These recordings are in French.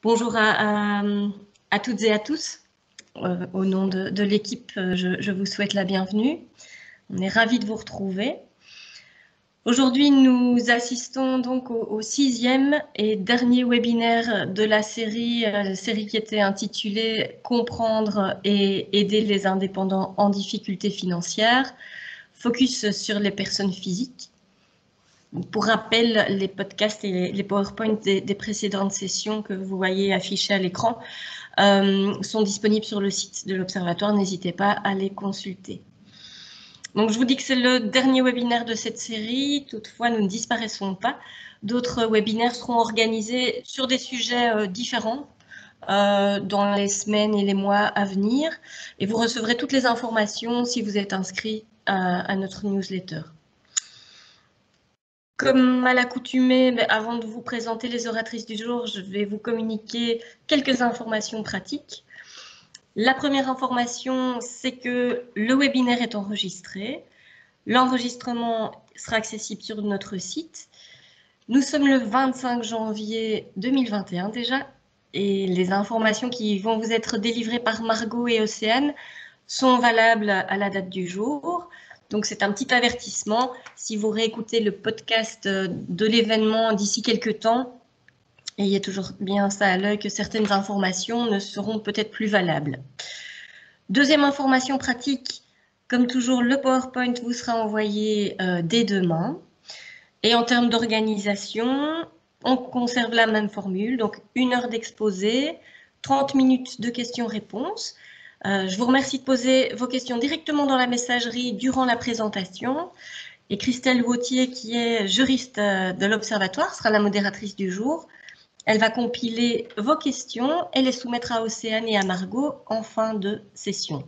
Bonjour à toutes et à tous. Au nom de l'équipe, je vous souhaite la bienvenue. On est ravis de vous retrouver. Aujourd'hui, nous assistons donc au 6e et dernier webinaire de la série qui était intitulée « Comprendre et aider les indépendants en difficulté financière », focus sur les personnes physiques. Pour rappel, les podcasts et les PowerPoint des précédentes sessions que vous voyez affichées à l'écran sont disponibles sur le site de l'Observatoire. N'hésitez pas à les consulter. Donc, je vous dis que c'est le dernier webinaire de cette série. Toutefois, nous ne disparaissons pas. D'autres webinaires seront organisés sur des sujets différents dans les semaines et les mois à venir. Et vous recevrez toutes les informations si vous êtes inscrit à notre newsletter. Comme à l'accoutumée, avant de vous présenter les oratrices du jour, je vais vous communiquer quelques informations pratiques. La première information, c'est que le webinaire est enregistré. L'enregistrement sera accessible sur notre site. Nous sommes le 25 janvier 2021 déjà, et les informations qui vont vous être délivrées par Margot et Océane sont valables à la date du jour. Donc, c'est un petit avertissement. Si vous réécoutez le podcast de l'événement d'ici quelques temps, ayez toujours bien ça à l'œil que certaines informations ne seront peut-être plus valables. Deuxième information pratique, comme toujours, le PowerPoint vous sera envoyé dès demain. Et en termes d'organisation, on conserve la même formule, donc 1 heure d'exposé, 30 minutes de questions-réponses. Je vous remercie de poser vos questions directement dans la messagerie durant la présentation. Et Christelle Wautier, qui est juriste de l'Observatoire, sera la modératrice du jour. Elle va compiler vos questions et les soumettre à Océane et à Margot en fin de session.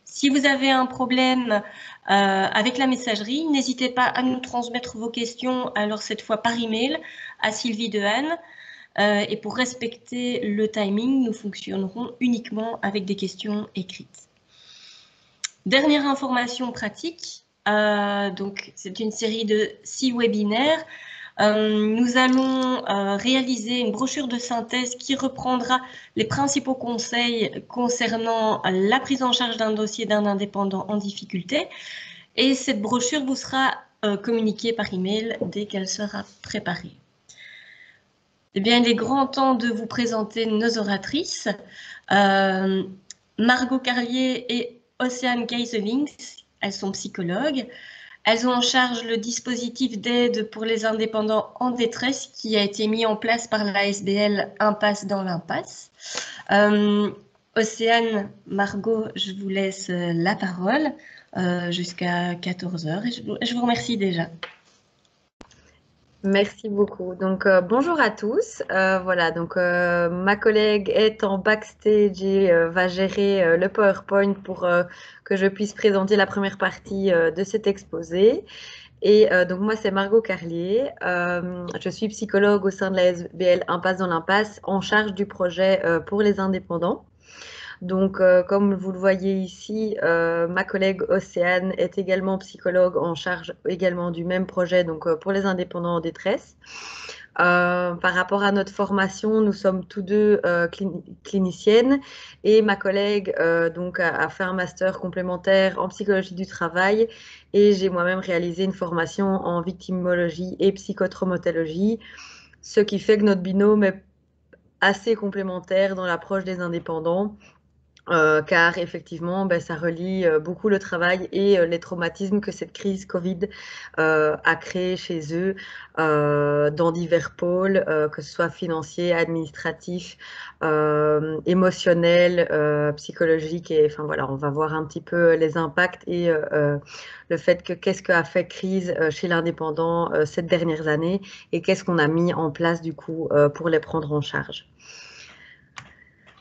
Si vous avez un problème avec la messagerie, n'hésitez pas à nous transmettre vos questions, alors cette fois par email, à Sylvie Dehaene. Et pour respecter le timing, nous fonctionnerons uniquement avec des questions écrites. Dernière information pratique, donc c'est une série de 6 webinaires. Nous allons réaliser une brochure de synthèse qui reprendra les principaux conseils concernant la prise en charge d'un dossier d'un indépendant en difficulté. Et cette brochure vous sera communiquée par email dès qu'elle sera préparée. Eh bien, il est grand temps de vous présenter nos oratrices. Margot Carlier et Océane Geiselings, elles sont psychologues. Elles ont en charge le dispositif d'aide pour les indépendants en détresse qui a été mis en place par la SBL Impasse dans l'impasse. Océane, Margot, je vous laisse la parole jusqu'à 14 h et je vous remercie déjà. Merci beaucoup. Donc, bonjour à tous. Voilà, donc ma collègue est en backstage et va gérer le PowerPoint pour que je puisse présenter la première partie de cet exposé. Et donc, moi, c'est Margot Carlier. Je suis psychologue au sein de la SBL Impasse dans l'impasse, en charge du projet pour les indépendants. Donc, comme vous le voyez ici, ma collègue Océane est également psychologue en charge également du même projet, donc pour les indépendants en détresse. Par rapport à notre formation, nous sommes tous deux cliniciennes et ma collègue donc a fait un master complémentaire en psychologie du travail et j'ai moi-même réalisé une formation en victimologie et psychotraumatologie, ce qui fait que notre binôme est assez complémentaire dans l'approche des indépendants. Car effectivement, ça relie beaucoup le travail et les traumatismes que cette crise Covid a créé chez eux dans divers pôles, que ce soit financiers, administratifs, émotionnels, psychologiques. Et enfin voilà, on va voir un petit peu les impacts et le fait que qu'est-ce qu'a fait crise chez l'indépendant ces dernières années et qu'est-ce qu'on a mis en place du coup pour les prendre en charge.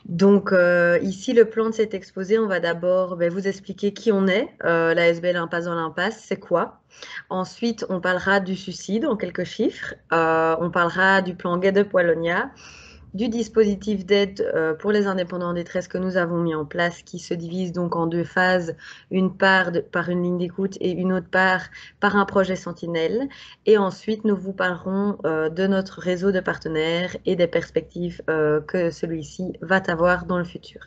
Donc ici, le plan de cet exposé, on va d'abord vous expliquer qui on est, la SBL Impasse dans l'impasse, c'est quoi. Ensuite, on parlera du suicide en quelques chiffres, on parlera du plan Get Up Wallonia du dispositif d'aide pour les indépendants en détresse que nous avons mis en place, qui se divise donc en 2 phases, une part par une ligne d'écoute et une autre part par un projet Sentinelle. Et ensuite, nous vous parlerons de notre réseau de partenaires et des perspectives que celui-ci va avoir dans le futur.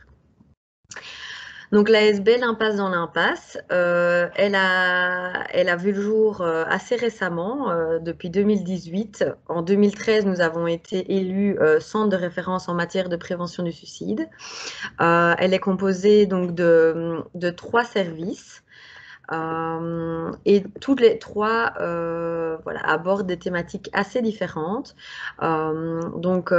Donc l'ASB, l'impasse dans l'impasse, elle a vu le jour assez récemment, depuis 2018. En 2013, nous avons été élus centre de référence en matière de prévention du suicide. Elle est composée donc de 3 services. Et toutes les 3 voilà, abordent des thématiques assez différentes. Donc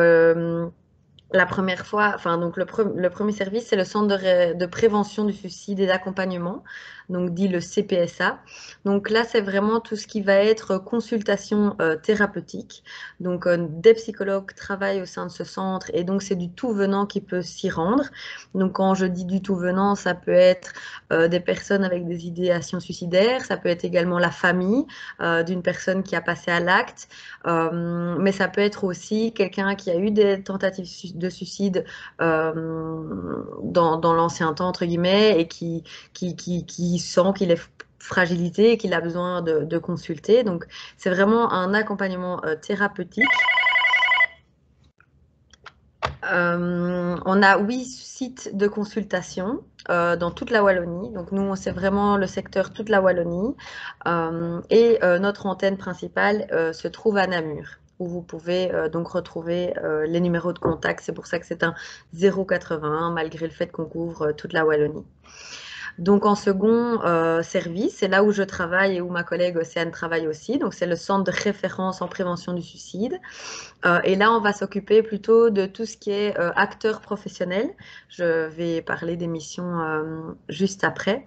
la première fois, enfin donc le premier service, c'est le centre de prévention du suicide et d'accompagnement, donc dit le CPSA. Donc là, c'est vraiment tout ce qui va être consultation thérapeutique. Donc des psychologues travaillent au sein de ce centre et donc c'est du tout venant qui peut s'y rendre. Donc quand je dis du tout venant, ça peut être des personnes avec des idéations suicidaires, ça peut être également la famille d'une personne qui a passé à l'acte, mais ça peut être aussi quelqu'un qui a eu des tentatives de suicide dans l'ancien temps, entre guillemets, et qui sent qu'il est fragilité et qu'il a besoin de consulter. Donc, c'est vraiment un accompagnement thérapeutique. On a 8 sites de consultation dans toute la Wallonie. Donc, nous, c'est vraiment le secteur toute la Wallonie. Et notre antenne principale se trouve à Namur, où vous pouvez donc retrouver les numéros de contact. C'est pour ça que c'est un 081, malgré le fait qu'on couvre toute la Wallonie. Donc en second service, c'est là où je travaille et où ma collègue Océane travaille aussi. Donc c'est le centre de référence en prévention du suicide. Et là, on va s'occuper plutôt de tout ce qui est acteur professionnel. Je vais parler des missions juste après.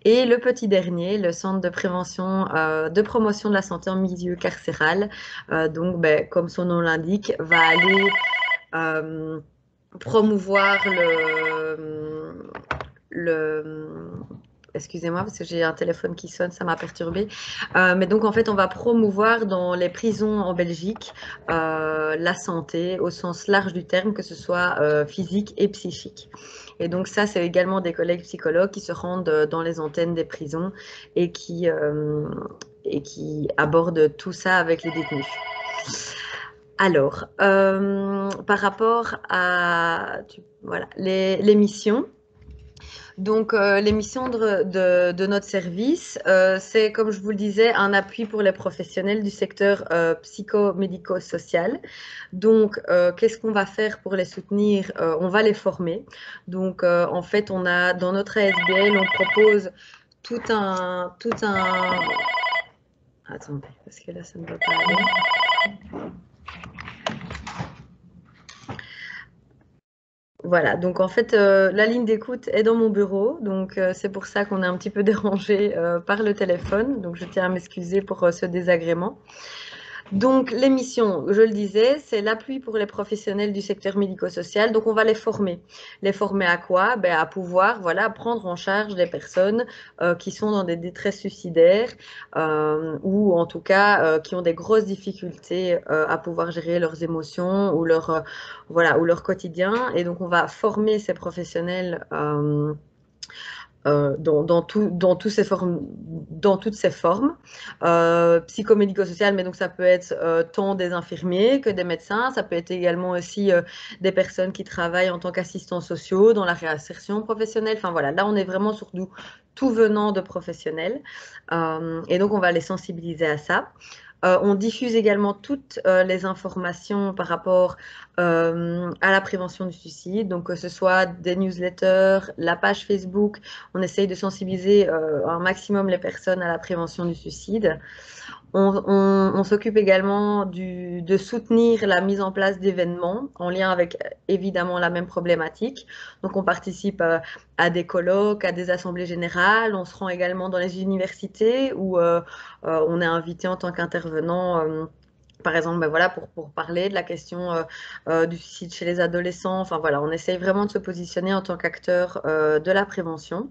Et le petit dernier, le centre de prévention, de promotion de la santé en milieu carcéral. Donc, comme son nom l'indique, va aller promouvoir excusez-moi parce que j'ai un téléphone qui sonne, ça m'a perturbée. Mais donc en fait, on va promouvoir dans les prisons en Belgique la santé au sens large du terme, que ce soit physique et psychique. Et donc ça, c'est également des collègues psychologues qui se rendent dans les antennes des prisons et qui abordent tout ça avec les détenus. Alors, par rapport à voilà, les missions. Donc, les missions de notre service, c'est, comme je vous le disais, un appui pour les professionnels du secteur psychomédico-social. Donc, qu'est-ce qu'on va faire pour les soutenir? On va les former. Donc, en fait, on a dans notre ASBL, on propose tout un... Attendez, parce que là, ça ne va pas aller. Voilà, donc en fait, la ligne d'écoute est dans mon bureau, donc c'est pour ça qu'on est un petit peu dérangé par le téléphone, donc je tiens à m'excuser pour ce désagrément. Donc, les missions, je le disais, c'est l'appui pour les professionnels du secteur médico-social. Donc, on va les former. Les former à quoi? À pouvoir prendre en charge des personnes qui sont dans des détresses suicidaires ou en tout cas qui ont des grosses difficultés à pouvoir gérer leurs émotions ou leur quotidien. Et donc, on va former ces professionnels dans toutes ces formes, psychomédico-sociales, mais donc ça peut être tant des infirmiers que des médecins, ça peut être également aussi des personnes qui travaillent en tant qu'assistants sociaux dans la réinsertion professionnelle. Enfin voilà, là on est vraiment sur tout venant de professionnels, et donc on va les sensibiliser à ça. On diffuse également toutes les informations par rapport à la prévention du suicide, donc que ce soit des newsletters, la page Facebook, on essaye de sensibiliser un maximum les personnes à la prévention du suicide. On s'occupe également de soutenir la mise en place d'événements en lien avec évidemment la même problématique. Donc on participe à des colloques, à des assemblées générales. On se rend également dans les universités où on est invité en tant qu'intervenant. Par exemple, pour parler de la question du suicide chez les adolescents. Enfin voilà, on essaye vraiment de se positionner en tant qu'acteur de la prévention.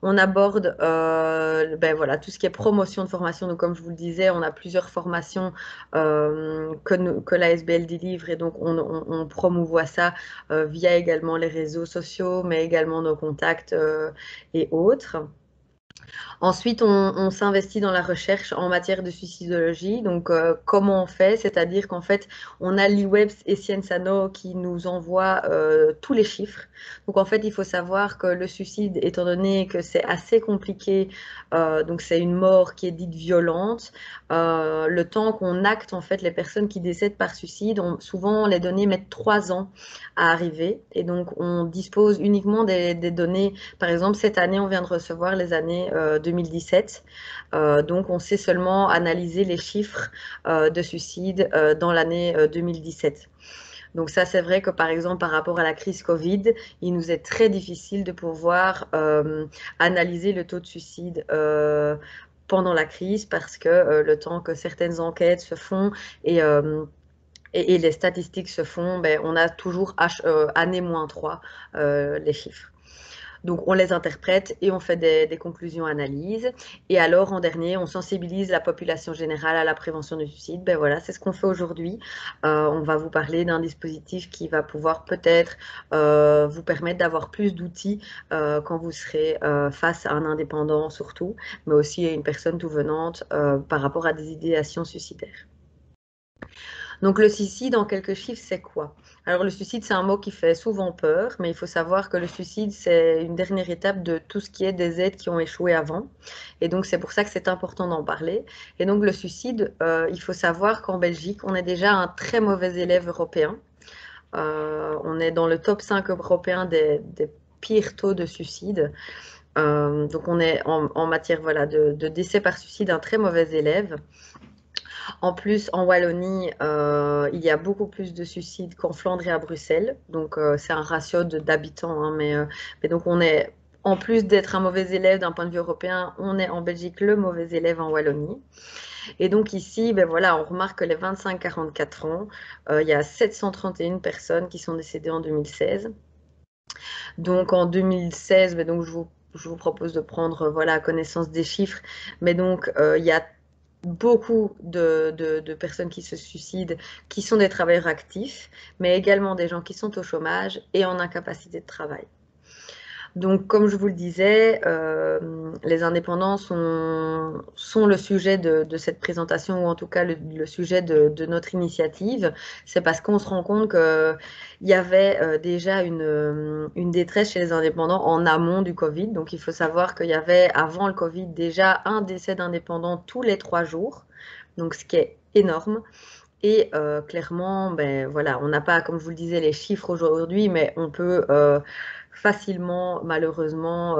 On aborde voilà, tout ce qui est promotion de formation. Donc, comme je vous le disais, on a plusieurs formations que l'ASBL délivre et donc on promouvoit ça via également les réseaux sociaux, mais également nos contacts et autres. Ensuite, on s'investit dans la recherche en matière de suicidologie. Donc, comment on fait? C'est-à-dire qu'en fait, on a l'IWEBS et Sciensano qui nous envoient tous les chiffres. Donc, en fait, il faut savoir que le suicide, étant donné que c'est assez compliqué, donc c'est une mort qui est dite violente, le temps qu'on acte, en fait, les personnes qui décèdent par suicide, souvent, les données mettent 3 ans à arriver. Et donc, on dispose uniquement des données. Par exemple, cette année, on vient de recevoir les années 2017. Donc, on sait seulement analyser les chiffres de suicide dans l'année 2017. Donc ça, c'est vrai que par exemple, par rapport à la crise Covid, il nous est très difficile de pouvoir analyser le taux de suicide pendant la crise parce que le temps que certaines enquêtes se font et les statistiques se font, on a toujours année -3 les chiffres. Donc, on les interprète et on fait des conclusions, analyses. Et alors, en dernier, on sensibilise la population générale à la prévention du suicide. Voilà, c'est ce qu'on fait aujourd'hui. On va vous parler d'un dispositif qui va pouvoir peut-être vous permettre d'avoir plus d'outils quand vous serez face à un indépendant surtout, mais aussi à une personne tout venante par rapport à des idéations suicidaires. Donc le suicide, en quelques chiffres, c'est quoi? Alors le suicide, c'est un mot qui fait souvent peur, mais il faut savoir que le suicide, c'est une dernière étape de tout ce qui est des aides qui ont échoué avant. Et donc c'est pour ça que c'est important d'en parler. Et donc le suicide, il faut savoir qu'en Belgique, on est déjà un très mauvais élève européen. On est dans le top 5 européen des pires taux de suicide. Donc on est en matière voilà, de décès par suicide un très mauvais élève. En plus, en Wallonie, il y a beaucoup plus de suicides qu'en Flandre et à Bruxelles. Donc, c'est un ratio d'habitants. Hein, mais donc, on est, en plus d'être un mauvais élève d'un point de vue européen, on est en Belgique le mauvais élève en Wallonie. Et donc ici, voilà, on remarque que les 25-44 ans, il y a 731 personnes qui sont décédées en 2016. Donc en 2016, donc je vous propose de prendre voilà, connaissance des chiffres. Mais donc, il y a beaucoup de personnes qui se suicident, qui sont des travailleurs actifs, mais également des gens qui sont au chômage et en incapacité de travail. Donc, comme je vous le disais, les indépendants sont le sujet de cette présentation, ou en tout cas le sujet de notre initiative. C'est parce qu'on se rend compte qu'il y avait déjà une détresse chez les indépendants en amont du Covid. Donc, il faut savoir qu'il y avait, avant le Covid, déjà un décès d'indépendants tous les 3 jours, donc ce qui est énorme. Et clairement, voilà, on n'a pas, comme je vous le disais, les chiffres aujourd'hui, mais on peut facilement, malheureusement,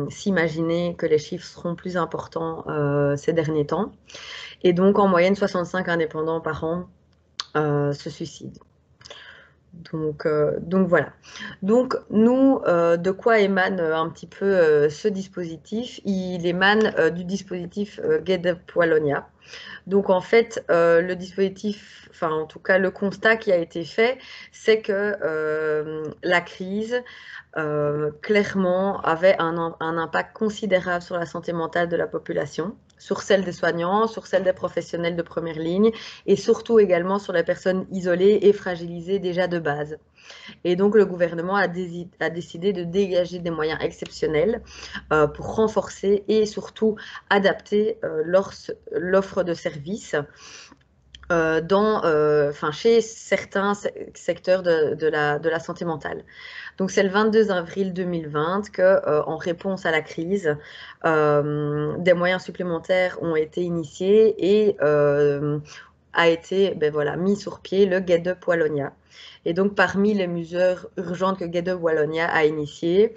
s'imaginer que les chiffres seront plus importants ces derniers temps. Et donc, en moyenne, 65 indépendants par an se suicident. Donc voilà. Donc nous, de quoi émane un petit peu ce dispositif? Il émane du dispositif Get Up Wallonia. Donc en fait, le dispositif, enfin en tout cas le constat qui a été fait, c'est que la crise clairement avait un impact considérable sur la santé mentale de la population, sur celle des soignants, sur celle des professionnels de première ligne et surtout également sur les personnes isolées et fragilisées déjà de base. Et donc le gouvernement a décidé de dégager des moyens exceptionnels pour renforcer et surtout adapter l'offre de services chez certains secteurs de la santé mentale. Donc c'est le 22 avril 2020 que, en réponse à la crise, des moyens supplémentaires ont été initiés et a été voilà, mis sur pied le Get Up Wallonia. Et donc parmi les mesures urgentes que Get Up Wallonia a initiées,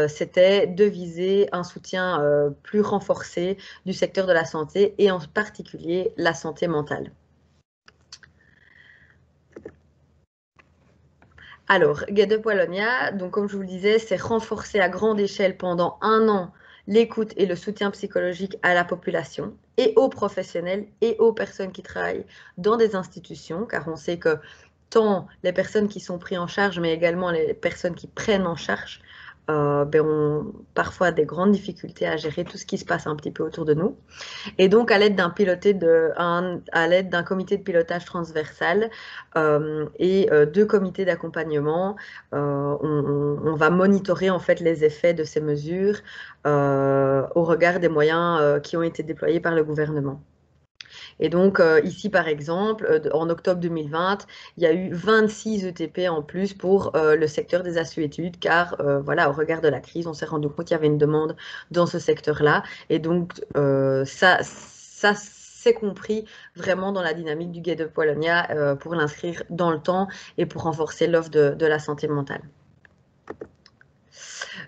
c'était de viser un soutien plus renforcé du secteur de la santé et en particulier la santé mentale. Alors, Get Up Wallonia, donc comme je vous le disais, c'est renforcer à grande échelle pendant 1 an l'écoute et le soutien psychologique à la population et aux professionnels et aux personnes qui travaillent dans des institutions, car on sait que tant les personnes qui sont prises en charge, mais également les personnes qui prennent en charge ont parfois des grandes difficultés à gérer tout ce qui se passe un petit peu autour de nous. Et donc, à l'aide d'un comité de pilotage transversal et 2 comités d'accompagnement, on va monitorer en fait les effets de ces mesures au regard des moyens qui ont été déployés par le gouvernement. Et donc, ici, par exemple, en octobre 2020, il y a eu 26 ETP en plus pour le secteur des assuétudes, car voilà, au regard de la crise, on s'est rendu compte qu'il y avait une demande dans ce secteur-là. Et donc, ça c'est compris vraiment dans la dynamique du Guide de Wallonia pour l'inscrire dans le temps et pour renforcer l'offre de la santé mentale.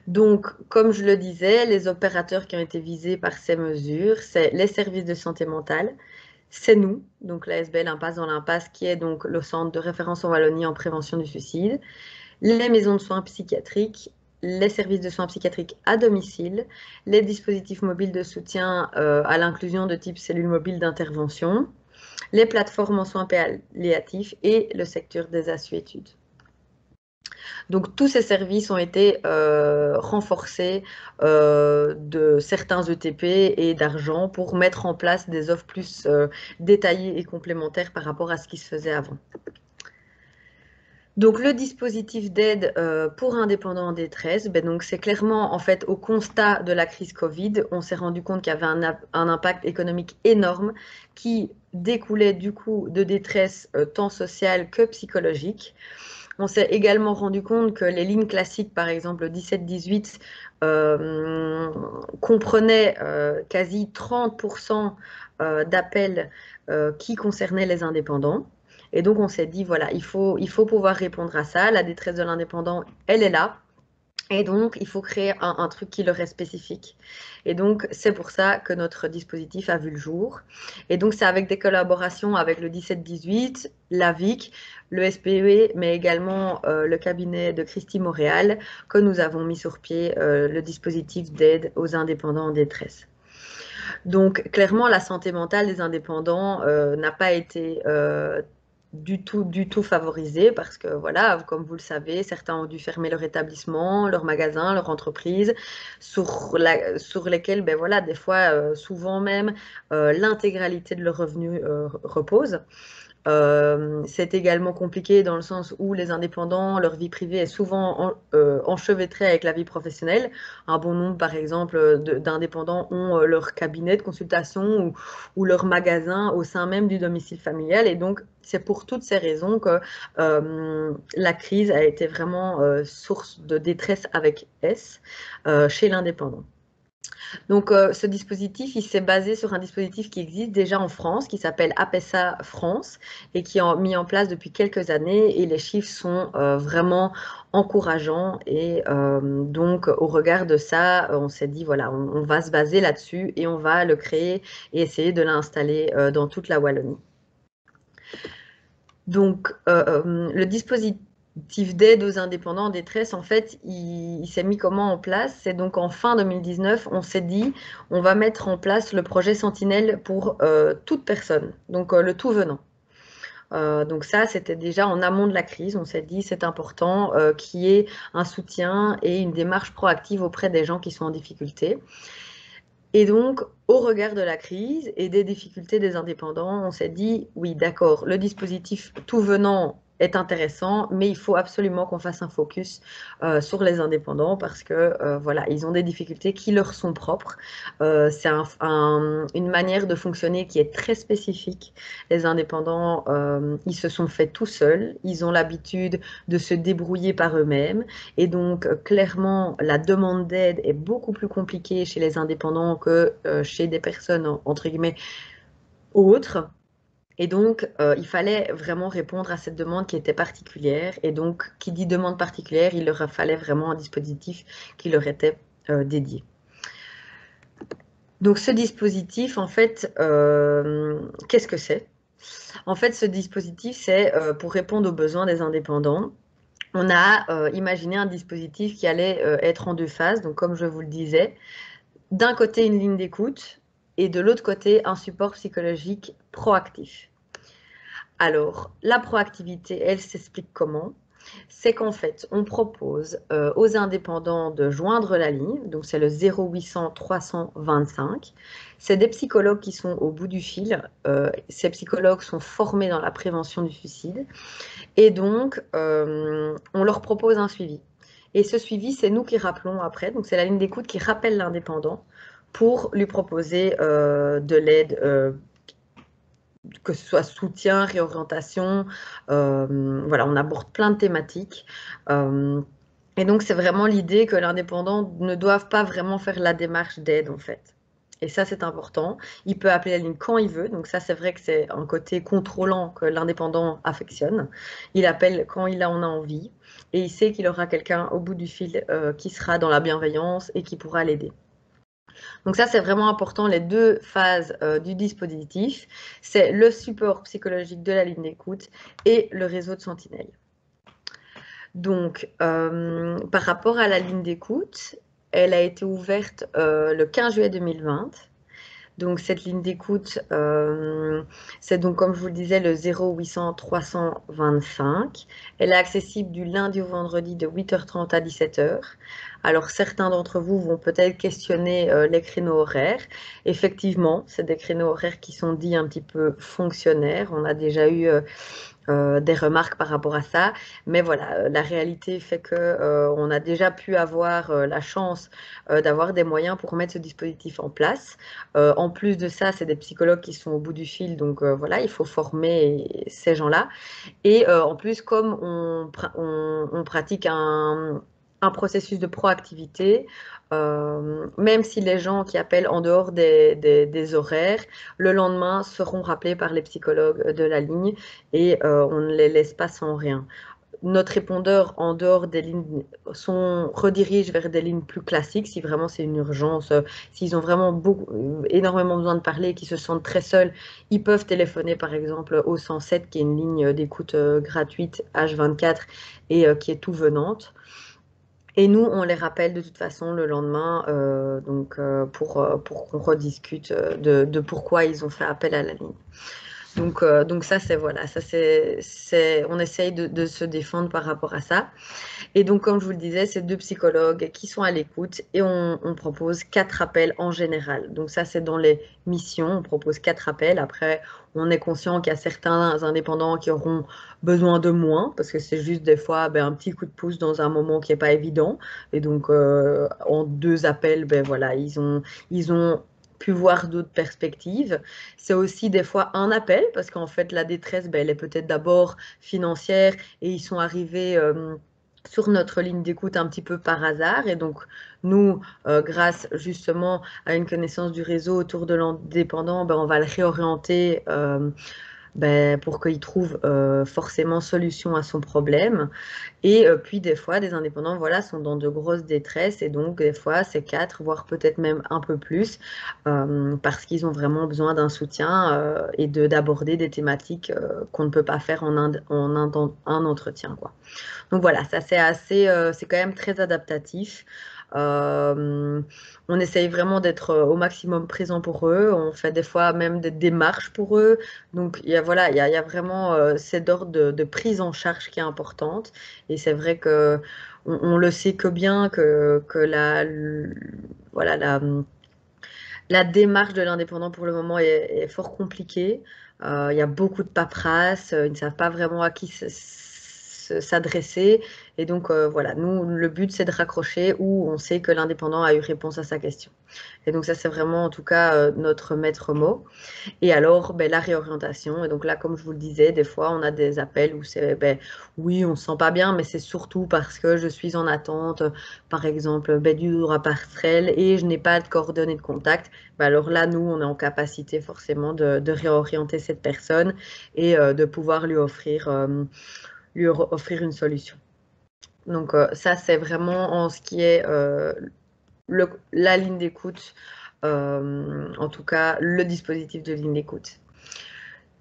Donc, comme je le disais, les opérateurs qui ont été visés par ces mesures, c'est les services de santé mentale, c'est nous, donc l'ASBL Impasse dans l'Impasse, qui est donc le centre de référence en Wallonie en prévention du suicide, les maisons de soins psychiatriques, les services de soins psychiatriques à domicile, les dispositifs mobiles de soutien à l'inclusion de type cellules mobiles d'intervention, les plateformes en soins palliatifs et le secteur des assuétudes. Donc, tous ces services ont été renforcés de certains ETP et d'argent pour mettre en place des offres plus détaillées et complémentaires par rapport à ce qui se faisait avant. Donc, le dispositif d'aide pour indépendants en détresse, donc c'est clairement, en fait, au constat de la crise Covid, on s'est rendu compte qu'il y avait un impact économique énorme qui découlait du coup de détresse tant sociale que psychologique. On s'est également rendu compte que les lignes classiques, par exemple le 17-18, comprenaient quasi 30% d'appels qui concernaient les indépendants. Et donc, on s'est dit, voilà, il faut pouvoir répondre à ça. La détresse de l'indépendant, elle est là. Et donc, il faut créer un truc qui leur est spécifique. Et donc, c'est pour ça que notre dispositif a vu le jour. Et donc, c'est avec des collaborations avec le 17-18, la VIC, le SPE, mais également le cabinet de Christy Montréal, que nous avons mis sur pied le dispositif d'aide aux indépendants en détresse. Donc, clairement, la santé mentale des indépendants n'a pas été du tout favorisée parce que, voilà, comme vous le savez, certains ont dû fermer leur établissement, leur magasin, leur entreprise, sur lesquels, ben voilà, des fois, souvent même, l'intégralité de leurs revenus repose. C'est également compliqué dans le sens où les indépendants, leur vie privée est souvent enchevêtrée avec la vie professionnelle. Un bon nombre, par exemple, d'indépendants ont leur cabinet de consultation ou leur magasin au sein même du domicile familial. Et donc, c'est pour toutes ces raisons que la crise a été vraiment source de détresse avec S chez l'indépendant. Donc, ce dispositif, il s'est basé sur un dispositif qui existe déjà en France, qui s'appelle APESA France, et qui est mis en place depuis quelques années, et les chiffres sont vraiment encourageants. Et donc, au regard de ça, on s'est dit, voilà, on va se baser là-dessus, et on va le créer et essayer de l'installer dans toute la Wallonie. Donc, le dispositif d'aide aux indépendants en détresse, en fait, il s'est mis comment en place? C'est donc en fin 2019, on s'est dit, on va mettre en place le projet Sentinelle pour toute personne, donc le tout venant. Donc ça, c'était déjà en amont de la crise. On s'est dit, c'est important qu'il y ait un soutien et une démarche proactive auprès des gens qui sont en difficulté. Et donc, au regard de la crise et des difficultés des indépendants, on s'est dit, oui, d'accord, le dispositif tout venant est intéressant, mais il faut absolument qu'on fasse un focus sur les indépendants parce que voilà, ils ont des difficultés qui leur sont propres. C'est une manière de fonctionner qui est très spécifique. Les indépendants, ils se sont faits tout seuls, ils ont l'habitude de se débrouiller par eux-mêmes et donc clairement, la demande d'aide est beaucoup plus compliquée chez les indépendants que chez des personnes, entre guillemets, autres. Et donc, il fallait vraiment répondre à cette demande qui était particulière. Et donc, qui dit demande particulière, il leur fallait vraiment un dispositif qui leur était dédié. Donc, ce dispositif, en fait, qu'est-ce que c'est? En fait, ce dispositif, c'est pour répondre aux besoins des indépendants. On a imaginé un dispositif qui allait être en 2 phases. Donc, comme je vous le disais, d'un côté, une ligne d'écoute et de l'autre côté, un support psychologique proactif. Alors, la proactivité, elle s'explique comment? c'est qu'en fait, on propose aux indépendants de joindre la ligne, donc c'est le 0800 325. C'est des psychologues qui sont au bout du fil. Ces psychologues sont formés dans la prévention du suicide et donc on leur propose un suivi. Et ce suivi, c'est nous qui rappelons après, donc c'est la ligne d'écoute qui rappelle l'indépendant pour lui proposer de l'aide, que ce soit soutien, réorientation, voilà, on aborde plein de thématiques. Et donc, c'est vraiment l'idée que l'indépendant ne doive pas vraiment faire la démarche d'aide, en fait. Et ça, c'est important. Il peut appeler la ligne quand il veut. Donc ça, c'est vrai que c'est un côté contrôlant que l'indépendant affectionne. Il appelle quand il en a envie. Et il sait qu'il aura quelqu'un au bout du fil qui sera dans la bienveillance et qui pourra l'aider. Donc ça, c'est vraiment important, les deux phases du dispositif. C'est le support psychologique de la ligne d'écoute et le réseau de sentinelles. Donc, par rapport à la ligne d'écoute, elle a été ouverte le 15 juillet 2020. Donc, cette ligne d'écoute, c'est donc, comme je vous le disais, le 0800 325. Elle est accessible du lundi au vendredi de 8h30 à 17h. Alors, certains d'entre vous vont peut-être questionner les créneaux horaires. Effectivement, c'est des créneaux horaires qui sont dits un petit peu fonctionnaires. On a déjà eu des remarques par rapport à ça, mais voilà, la réalité fait que on a déjà pu avoir la chance d'avoir des moyens pour mettre ce dispositif en place. En plus de ça, c'est des psychologues qui sont au bout du fil, donc voilà, il faut former ces gens-là. Et en plus, comme on pratique un processus de proactivité, même si les gens qui appellent en dehors des horaires, le lendemain seront rappelés par les psychologues de la ligne et on ne les laisse pas sans rien. Notre répondeur en dehors des lignes redirige vers des lignes plus classiques si vraiment c'est une urgence, s'ils ont vraiment énormément besoin de parler et qu'ils se sentent très seuls, ils peuvent téléphoner par exemple au 107 qui est une ligne d'écoute gratuite H24 et qui est tout venante. Et nous, on les rappelle de toute façon le lendemain pour qu'on rediscute de pourquoi ils ont fait appel à la ligne. Donc ça, c'est voilà, ça on essaye de se défendre par rapport à ça. Et donc, comme je vous le disais, c'est deux psychologues qui sont à l'écoute et on propose 4 appels en général. Donc ça, c'est dans les missions, on propose 4 appels. Après, on est conscient qu'il y a certains indépendants qui auront besoin de moins parce que c'est juste des fois un petit coup de pouce dans un moment qui n'est pas évident. Et donc, en 2 appels, voilà, ils ont pu voir d'autres perspectives. C'est aussi des fois un appel parce qu'en fait, la détresse, elle est peut-être d'abord financière et ils sont arrivés sur notre ligne d'écoute un petit peu par hasard. Et donc, nous, grâce justement à une connaissance du réseau autour de l'indépendant, on va le réorienter pour qu'il trouve forcément solution à son problème. Et puis, des fois, des indépendants voilà, sont dans de grosses détresses. Et donc, des fois, c'est 4, voire peut-être même un peu plus, parce qu'ils ont vraiment besoin d'un soutien et d'aborder des thématiques qu'on ne peut pas faire en un entretien, quoi. Donc voilà, ça c'est quand même très adaptatif. On essaye vraiment d'être au maximum présent pour eux. On fait des fois même des démarches pour eux. Donc voilà, il y a vraiment cet ordre de prise en charge qui est importante. Et c'est vrai que on le sait que bien que voilà, la démarche de l'indépendant pour le moment est fort compliquée. Il y a beaucoup de paperasse, ils ne savent pas vraiment à qui s'adresser. Et donc, voilà, nous, le but, c'est de raccrocher où on sait que l'indépendant a eu réponse à sa question. Et donc, ça, c'est vraiment, en tout cas, notre maître mot. Et alors, la réorientation. Et donc là, comme je vous le disais, des fois, on a des appels où c'est, oui, on se sent pas bien, mais c'est surtout parce que je suis en attente, par exemple, du droit partiel et je n'ai pas de coordonnées de contact. Alors là, nous, on est en capacité forcément de réorienter cette personne et de pouvoir lui offrir une solution. Donc ça, c'est vraiment en ce qui est la ligne d'écoute, en tout cas le dispositif de ligne d'écoute.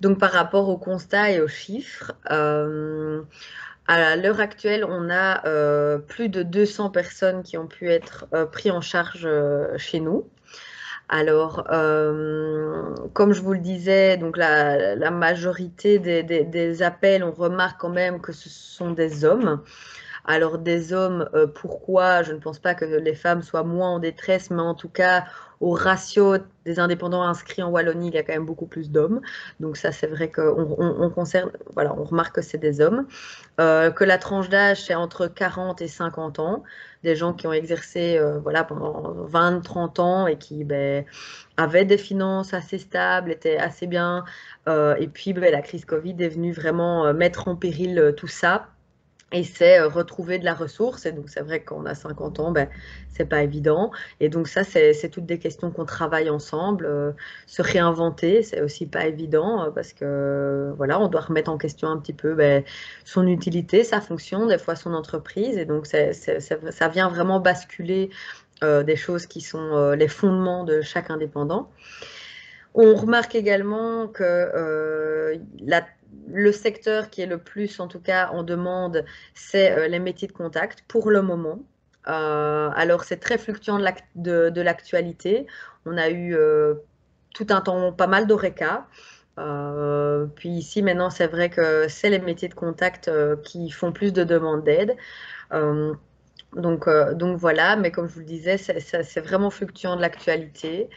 Donc par rapport aux constats et aux chiffres, à l'heure actuelle, on a plus de 200 personnes qui ont pu être prises en charge chez nous. Alors, comme je vous le disais, donc la majorité des appels, on remarque quand même que ce sont des hommes. Alors des hommes, pourquoi? Je ne pense pas que les femmes soient moins en détresse, mais en tout cas, au ratio des indépendants inscrits en Wallonie, il y a quand même beaucoup plus d'hommes. Donc ça, c'est vrai qu'on concerne, voilà, on remarque que c'est des hommes. Que la tranche d'âge, c'est entre 40 et 50 ans. Des gens qui ont exercé voilà, pendant 20, 30 ans et qui avaient des finances assez stables, étaient assez bien. Et puis, la crise Covid est venue vraiment mettre en péril tout ça. Et c'est retrouver de la ressource. Et donc, c'est vrai que quand on a 50 ans, c'est pas évident. Et donc, ça, c'est toutes des questions qu'on travaille ensemble. Se réinventer, c'est aussi pas évident parce que, voilà, on doit remettre en question un petit peu son utilité, sa fonction, des fois son entreprise. Et donc, ça vient vraiment basculer des choses qui sont les fondements de chaque indépendant. On remarque également que le secteur qui est le plus, en tout cas, en demande, c'est les métiers de contact pour le moment. Alors, c'est très fluctuant de l'actualité. On a eu tout un temps pas mal d'oreca. Puis ici, maintenant, c'est vrai que c'est les métiers de contact qui font plus de demandes d'aide. Donc voilà, mais comme je vous le disais, c'est vraiment fluctuant de l'actualité.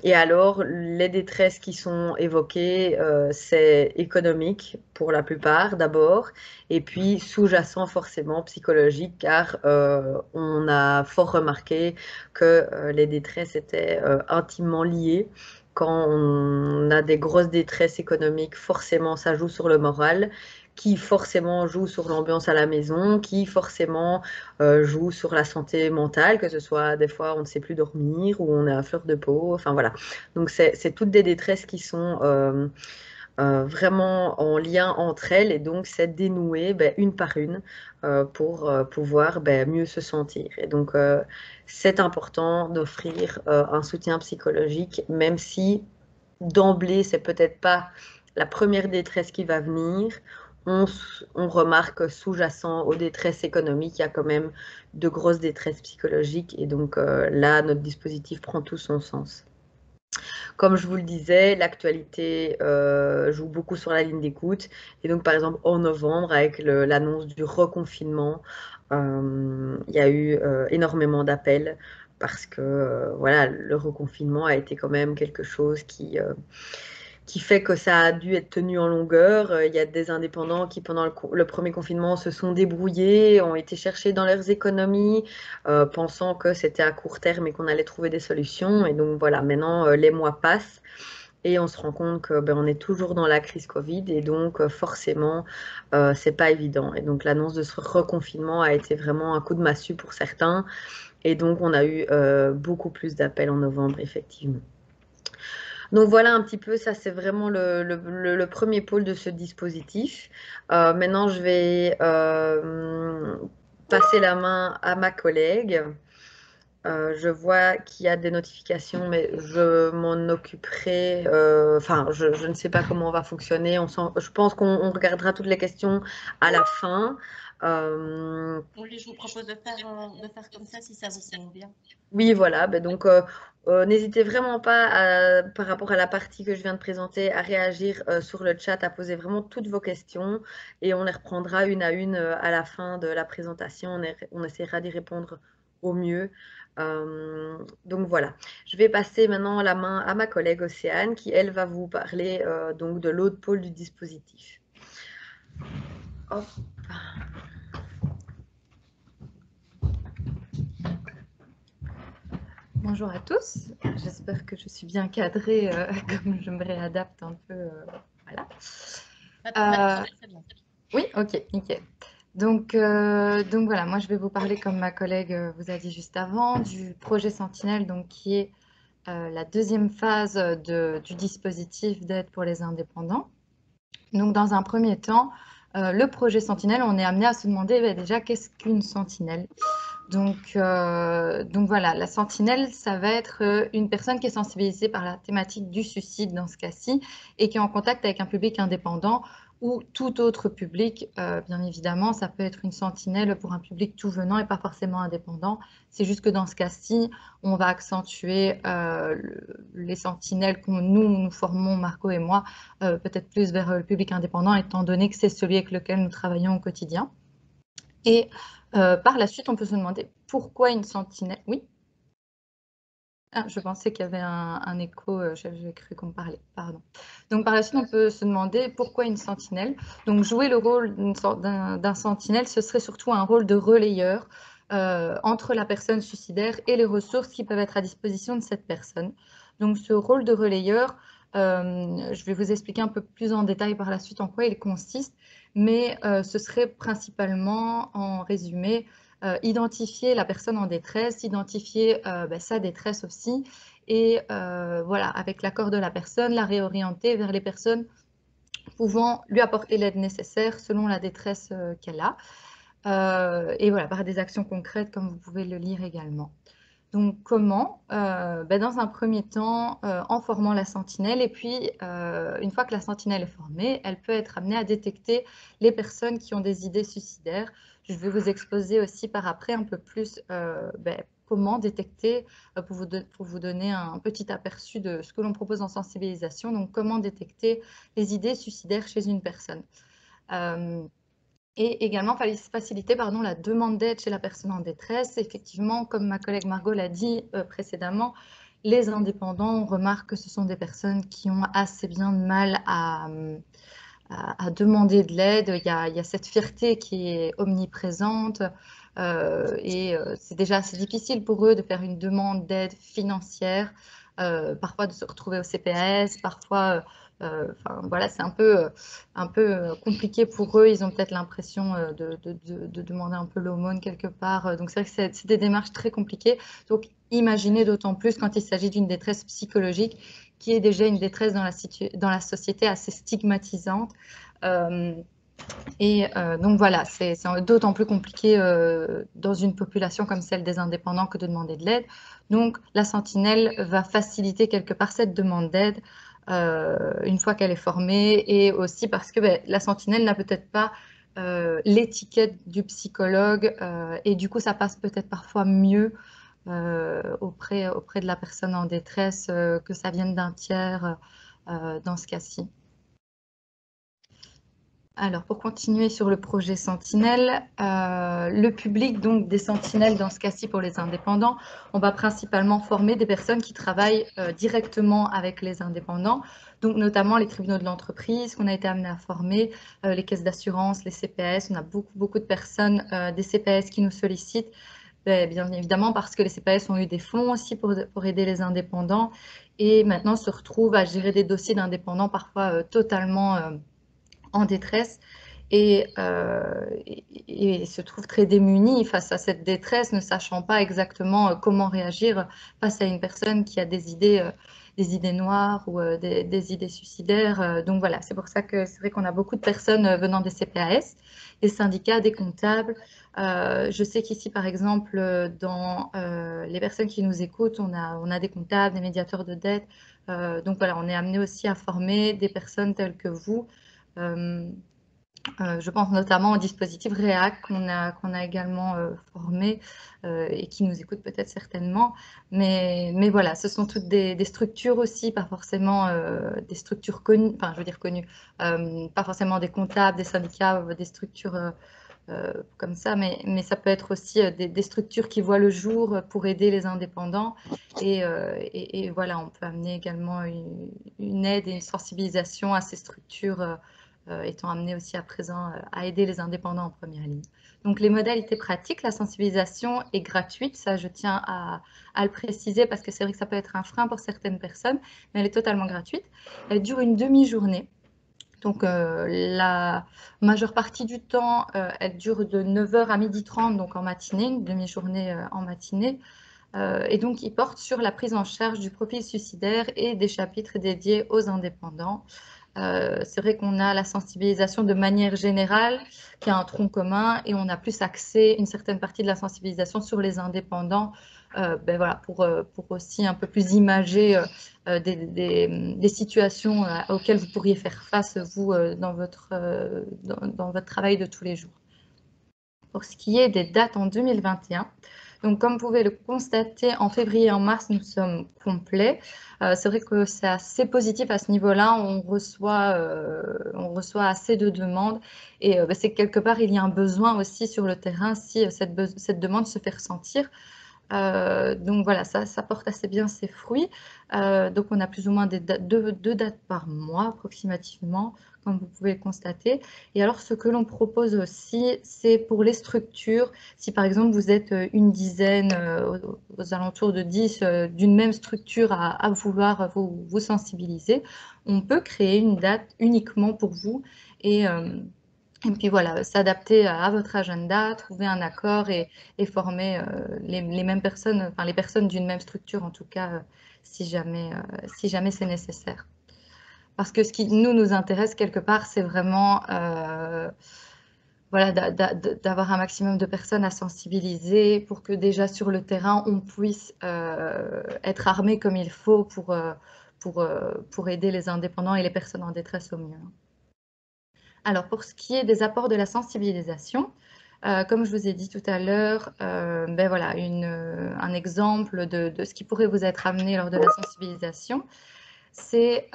Et alors, les détresses qui sont évoquées, c'est économique pour la plupart d'abord, et puis sous-jacent forcément psychologique, car on a fort remarqué que les détresses étaient intimement liées. Quand on a des grosses détresses économiques, forcément, ça joue sur le moral, qui forcément joue sur l'ambiance à la maison, qui forcément joue sur la santé mentale, que ce soit des fois on ne sait plus dormir ou on est à fleur de peau, enfin voilà. Donc c'est toutes des détresses qui sont vraiment en lien entre elles et donc c'est dénoué une par une pour pouvoir mieux se sentir. Et donc c'est important d'offrir un soutien psychologique, même si d'emblée c'est peut-être pas la première détresse qui va venir. On remarque sous-jacent aux détresses économiques, il y a quand même de grosses détresses psychologiques et donc là, notre dispositif prend tout son sens. Comme je vous le disais, l'actualité joue beaucoup sur la ligne d'écoute et donc par exemple en novembre avec l'annonce du reconfinement, il y a eu énormément d'appels parce que voilà, le reconfinement a été quand même quelque chose qui fait que ça a dû être tenu en longueur. Il y a des indépendants qui, pendant le premier confinement, se sont débrouillés, ont été cherchés dans leurs économies, pensant que c'était à court terme et qu'on allait trouver des solutions. Et donc voilà, maintenant, les mois passent et on se rend compte que on est toujours dans la crise Covid et donc forcément, c'est pas évident. Et donc l'annonce de ce reconfinement a été vraiment un coup de massue pour certains. Et donc on a eu beaucoup plus d'appels en novembre, effectivement. Donc voilà un petit peu, ça c'est vraiment le premier pôle de ce dispositif. Maintenant, je vais passer la main à ma collègue. Je vois qu'il y a des notifications, mais je m'en occuperai. Enfin, je ne sais pas comment on va fonctionner. Je pense qu'on regardera toutes les questions à la fin. Oui, je vous propose de faire comme ça si ça vous convient. Oui, voilà. Donc, n'hésitez vraiment pas, par rapport à la partie que je viens de présenter, à réagir sur le chat, à poser vraiment toutes vos questions et on les reprendra une à une à la fin de la présentation. On essaiera d'y répondre au mieux. Donc voilà. Je vais passer maintenant la main à ma collègue Océane qui, elle, va vous parler donc de l'autre pôle du dispositif. Hop. Bonjour à tous, j'espère que je suis bien cadrée, comme je me réadapte un peu, voilà. Très bien. Oui, ok, nickel. Donc voilà, moi je vais vous parler, comme ma collègue vous a dit juste avant, du projet Sentinelle, donc qui est la deuxième phase du dispositif d'aide pour les indépendants. Donc dans un premier temps, le projet Sentinelle, on est amené à se demander déjà qu'est-ce qu'une sentinelle. Donc voilà, la sentinelle, ça va être une personne qui est sensibilisée par la thématique du suicide dans ce cas-ci et qui est en contact avec un public indépendant ou tout autre public. Bien évidemment, ça peut être une sentinelle pour un public tout venant et pas forcément indépendant. C'est juste que dans ce cas-ci, on va accentuer les sentinelles que nous formons, Marco et moi, peut-être plus vers le public indépendant, étant donné que c'est celui avec lequel nous travaillons au quotidien. Et par la suite, on peut se demander pourquoi une sentinelle. Oui. Ah, je pensais qu'il y avait un écho, j'avais cru qu'on me parlait, pardon. Donc par la suite, on peut se demander pourquoi une sentinelle. Donc jouer le rôle d'un sentinelle, ce serait surtout un rôle de relayeur entre la personne suicidaire et les ressources qui peuvent être à disposition de cette personne. Donc ce rôle de relayeur, je vais vous expliquer un peu plus en détail par la suite en quoi il consiste, mais ce serait principalement, en résumé, identifier la personne en détresse, identifier sa détresse aussi, et voilà, avec l'accord de la personne, la réorienter vers les personnes pouvant lui apporter l'aide nécessaire selon la détresse qu'elle a. Et voilà, par des actions concrètes, comme vous pouvez le lire également. Donc comment? Dans un premier temps, en formant la sentinelle, et puis une fois que la sentinelle est formée, elle peut être amenée à détecter les personnes qui ont des idées suicidaires. Je vais vous exposer aussi par après un peu plus comment détecter, pour vous donner un petit aperçu de ce que l'on propose en sensibilisation, donc comment détecter les idées suicidaires chez une personne. Et également faciliter la demande d'aide chez la personne en détresse. Effectivement, comme ma collègue Margot l'a dit précédemment, les indépendants, on remarque que ce sont des personnes qui ont assez bien de mal à demander de l'aide. Il y a cette fierté qui est omniprésente et c'est déjà assez difficile pour eux de faire une demande d'aide financière, parfois de se retrouver au CPAS, parfois voilà, c'est un peu compliqué pour eux. Ils ont peut-être l'impression de demander un peu l'aumône quelque part. Donc c'est vrai que c'est des démarches très compliquées. Donc imaginez d'autant plus quand il s'agit d'une détresse psychologique qui est déjà une détresse dans la société assez stigmatisante. Donc voilà, c'est d'autant plus compliqué dans une population comme celle des indépendants que de demander de l'aide. Donc la sentinelle va faciliter quelque part cette demande d'aide une fois qu'elle est formée, et aussi parce que la sentinelle n'a peut-être pas l'étiquette du psychologue et du coup ça passe peut-être parfois mieux auprès de la personne en détresse que ça vienne d'un tiers dans ce cas-ci. Alors, pour continuer sur le projet Sentinelle, le public donc des sentinelles, dans ce cas-ci pour les indépendants, on va principalement former des personnes qui travaillent directement avec les indépendants, donc notamment les tribunaux de l'entreprise qu'on a été amené à former, les caisses d'assurance, les CPAS. On a beaucoup de personnes des CPAS qui nous sollicitent, bien évidemment parce que les CPAS ont eu des fonds aussi pour aider les indépendants, et maintenant se retrouvent à gérer des dossiers d'indépendants parfois totalement en détresse et se trouvent très démunis face à cette détresse, ne sachant pas exactement comment réagir face à une personne qui a des idées noires ou des idées suicidaires. Donc voilà, c'est pour ça que c'est vrai qu'on a beaucoup de personnes venant des CPAS, des syndicats, des comptables. Je sais qu'ici, par exemple, dans les personnes qui nous écoutent, on a des comptables, des médiateurs de dette. Donc voilà, on est amené aussi à former des personnes telles que vous. Je pense notamment au dispositif REAC qu'on a également formé et qui nous écoute peut-être certainement. Mais voilà, ce sont toutes des structures aussi, pas forcément des structures connues, enfin je veux dire connues, pas forcément des comptables, des syndicats, des structures comme ça, mais ça peut être aussi des structures qui voient le jour pour aider les indépendants. Et voilà, on peut amener également une aide et une sensibilisation à ces structures étant amenées aussi à présent à aider les indépendants en première ligne. Donc les modalités pratiques, la sensibilisation est gratuite, ça je tiens à le préciser parce que c'est vrai que ça peut être un frein pour certaines personnes, mais elle est totalement gratuite. Elle dure une demi-journée. Donc la majeure partie du temps, elle dure de 9h à 12h30, donc en matinée, une demi-journée en matinée. Et donc, il porte sur la prise en charge du profil suicidaire et des chapitres dédiés aux indépendants. C'est vrai qu'on a la sensibilisation de manière générale, qui a un tronc commun, et on a plus axé une certaine partie de la sensibilisation sur les indépendants, voilà, pour aussi un peu plus imager des situations auxquelles vous pourriez faire face, vous, dans votre travail de tous les jours. Pour ce qui est des dates en 2021, donc comme vous pouvez le constater, en février et en mars, nous sommes complets. C'est vrai que c'est assez positif à ce niveau-là. On reçoit assez de demandes, et c'est que quelque part, il y a un besoin aussi sur le terrain si cette demande se fait ressentir. Donc voilà, ça porte assez bien ses fruits. Donc on a plus ou moins deux dates par mois approximativement, comme vous pouvez le constater. Et alors ce que l'on propose aussi, c'est pour les structures, si par exemple vous êtes une dizaine, aux alentours de 10, d'une même structure à vouloir vous sensibiliser, on peut créer une date uniquement pour vous, et puis voilà, s'adapter à votre agenda, trouver un accord et former les mêmes personnes, enfin les personnes d'une même structure en tout cas, si jamais c'est nécessaire. Parce que ce qui nous intéresse quelque part, c'est vraiment voilà, d'avoir un maximum de personnes à sensibiliser pour que déjà sur le terrain, on puisse être armé comme il faut pour aider les indépendants et les personnes en détresse au mieux. Alors, pour ce qui est des apports de la sensibilisation, comme je vous ai dit tout à l'heure, voilà, un exemple de ce qui pourrait vous être amené lors de la sensibilisation, c'est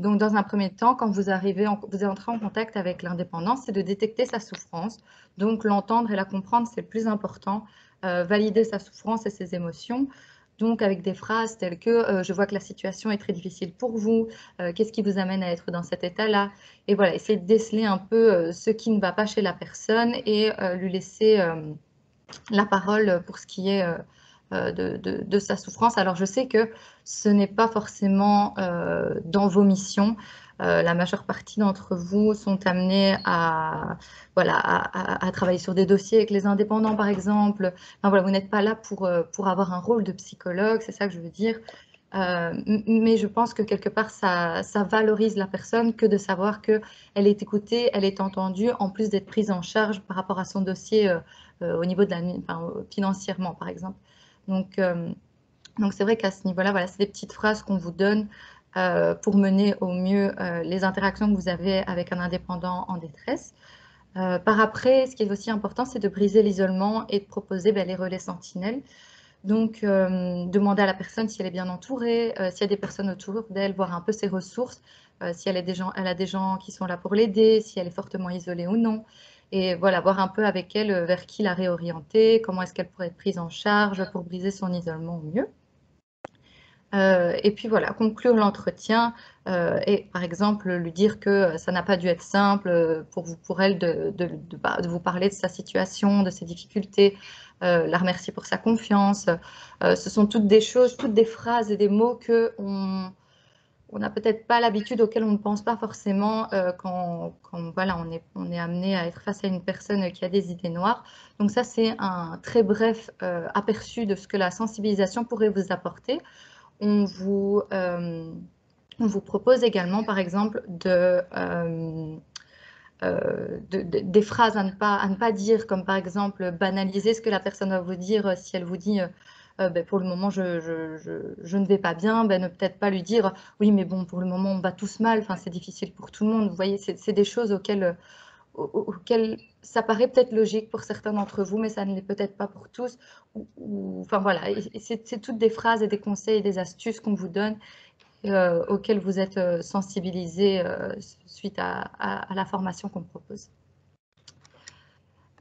donc dans un premier temps, quand vous entrez en contact avec l'indépendant, c'est de détecter sa souffrance. Donc l'entendre et la comprendre, c'est le plus important. Valider sa souffrance et ses émotions. Donc avec des phrases telles que je vois que la situation est très difficile pour vous, qu'est-ce qui vous amène à être dans cet état-là? Et voilà, essayer de déceler un peu ce qui ne va pas chez la personne et lui laisser la parole pour ce qui est de sa souffrance. Alors je sais que ce n'est pas forcément dans vos missions. La majeure partie d'entre vous sont amenés à travailler sur des dossiers avec les indépendants, par exemple. Enfin, voilà, vous n'êtes pas là pour avoir un rôle de psychologue, c'est ça que je veux dire. Mais je pense que quelque part, ça valorise la personne que de savoir qu'elle est écoutée, elle est entendue, en plus d'être prise en charge par rapport à son dossier au niveau de financièrement, par exemple. Donc c'est vrai qu'à ce niveau-là, voilà, c'est des petites phrases qu'on vous donne pour mener au mieux les interactions que vous avez avec un indépendant en détresse. Par après, ce qui est aussi important, c'est de briser l'isolement et de proposer les relais sentinelles. Donc, demander à la personne si elle est bien entourée, s'il y a des personnes autour d'elle, voir un peu ses ressources, si elle a des gens qui sont là pour l'aider, si elle est fortement isolée ou non. Et voilà, voir un peu avec elle vers qui la réorienter, comment est-ce qu'elle pourrait être prise en charge pour briser son isolement au mieux. Et puis voilà, conclure l'entretien et par exemple lui dire que ça n'a pas dû être simple pour elle de vous parler de sa situation, de ses difficultés, la remercier pour sa confiance. Ce sont toutes des choses, toutes des phrases et des mots qu'on n'a peut-être pas l'habitude, auxquels on ne pense pas forcément quand voilà, on est amené à être face à une personne qui a des idées noires. Donc ça, c'est un très bref aperçu de ce que la sensibilisation pourrait vous apporter. On vous propose également, par exemple, des phrases à ne pas dire, comme par exemple banaliser ce que la personne va vous dire. Si elle vous dit pour le moment je ne vais pas bien, ne peut-être pas lui dire oui mais bon pour le moment on va tous mal, enfin c'est difficile pour tout le monde. Vous voyez, c'est des choses auxquelles ça paraît peut-être logique pour certains d'entre vous, mais ça ne l'est peut-être pas pour tous. Enfin voilà, c'est toutes des phrases et des conseils et des astuces qu'on vous donne auxquels vous êtes sensibilisés suite à la formation qu'on propose.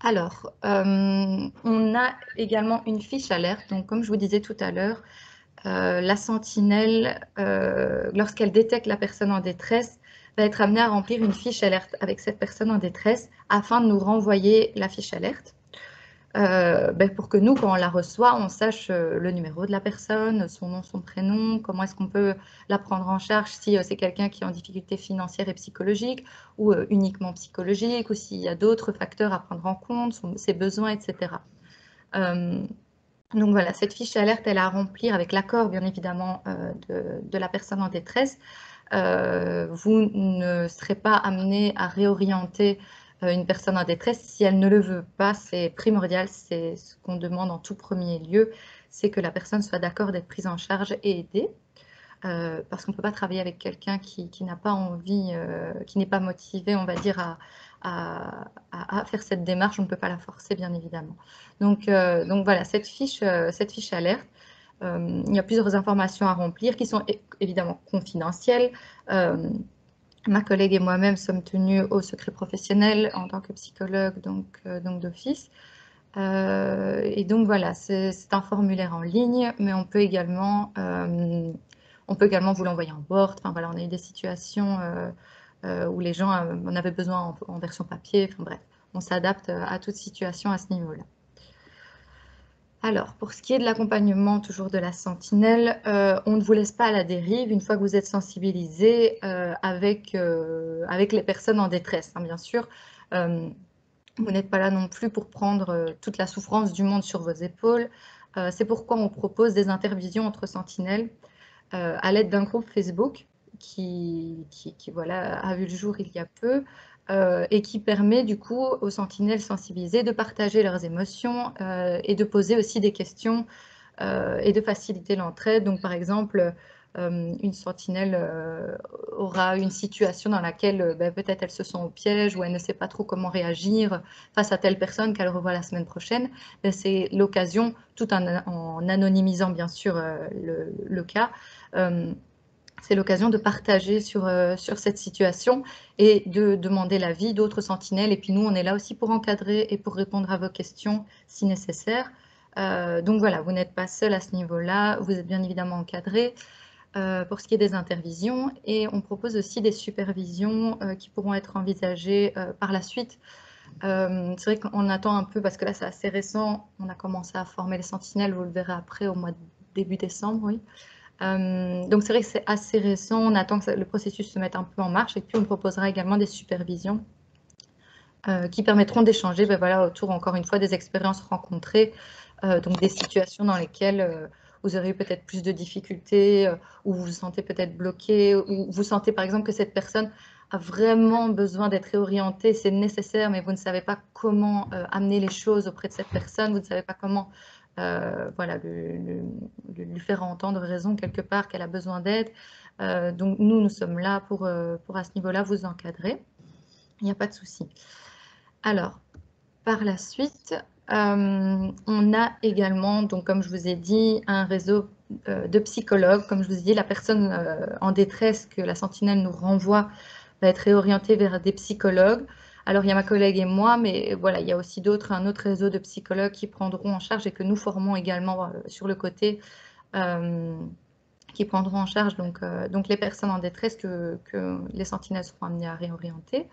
Alors, on a également une fiche alerte. Donc, comme je vous disais tout à l'heure, la sentinelle, lorsqu'elle détecte la personne en détresse, va être amenée à remplir une fiche alerte avec cette personne en détresse afin de nous renvoyer la fiche alerte. Pour que nous, quand on la reçoit, on sache le numéro de la personne, son nom, son prénom, comment est-ce qu'on peut la prendre en charge si c'est quelqu'un qui est en difficulté financière et psychologique ou uniquement psychologique, ou s'il y a d'autres facteurs à prendre en compte, ses besoins, etc. Donc voilà, cette fiche alerte, elle a à remplir avec l'accord, bien évidemment, de la personne en détresse, vous ne serez pas amené à réorienter une personne en détresse si elle ne le veut pas. C'est primordial, c'est ce qu'on demande en tout premier lieu, c'est que la personne soit d'accord d'être prise en charge et aidée. Parce qu'on ne peut pas travailler avec quelqu'un qui n'a pas envie, qui n'est pas motivé, on va dire, à faire cette démarche. On ne peut pas la forcer, bien évidemment. Donc voilà, cette fiche alerte, il y a plusieurs informations à remplir qui sont évidemment confidentielles. Ma collègue et moi-même sommes tenus au secret professionnel en tant que psychologue, donc d'office. Et donc voilà, c'est un formulaire en ligne, mais on peut également vous l'envoyer en Word. Enfin voilà, on a eu des situations où les gens en avaient besoin en version papier. Enfin bref, on s'adapte à toute situation à ce niveau-là. Alors, pour ce qui est de l'accompagnement, toujours de la sentinelle, on ne vous laisse pas à la dérive une fois que vous êtes sensibilisé avec les personnes en détresse, hein, bien sûr. Vous n'êtes pas là non plus pour prendre toute la souffrance du monde sur vos épaules. C'est pourquoi on propose des intervisions entre sentinelles à l'aide d'un groupe Facebook qui voilà, a vu le jour il y a peu et qui permet du coup aux sentinelles sensibilisées de partager leurs émotions et de poser aussi des questions et de faciliter l'entraide. Donc par exemple, une sentinelle aura une situation dans laquelle peut-être elle se sent au piège ou elle ne sait pas trop comment réagir face à telle personne qu'elle revoit la semaine prochaine. C'est l'occasion, tout en anonymisant bien sûr le cas, c'est l'occasion de partager sur cette situation et de demander l'avis d'autres sentinelles. Et puis nous, on est là aussi pour encadrer et pour répondre à vos questions si nécessaire. Donc voilà, vous n'êtes pas seul à ce niveau-là, vous êtes bien évidemment encadré pour ce qui est des intervisions. Et on propose aussi des supervisions qui pourront être envisagées par la suite. C'est vrai qu'on attend un peu, parce que là c'est assez récent, on a commencé à former les sentinelles, vous le verrez après au mois de début décembre, oui. Donc c'est vrai que c'est assez récent, on attend que le processus se mette un peu en marche et puis on proposera également des supervisions qui permettront d'échanger voilà, autour, encore une fois, des expériences rencontrées, donc des situations dans lesquelles vous aurez eu peut-être plus de difficultés, ou vous vous sentez peut-être bloqué, ou vous sentez par exemple que cette personne a vraiment besoin d'être réorientée, c'est nécessaire, mais vous ne savez pas comment amener les choses auprès de cette personne, vous ne savez pas comment voilà, lui faire entendre raison quelque part qu'elle a besoin d'aide. Donc nous sommes là pour à ce niveau-là vous encadrer. Il n'y a pas de souci. Alors, par la suite, on a également, donc comme je vous ai dit, un réseau de psychologues. Comme je vous ai dit, la personne en détresse que la sentinelle nous renvoie va être réorientée vers des psychologues. Alors, il y a ma collègue et moi, mais voilà, il y a aussi un autre réseau de psychologues qui prendront en charge et que nous formons également sur le côté, qui prendront en charge donc les personnes en détresse que les sentinelles seront amenées à réorienter.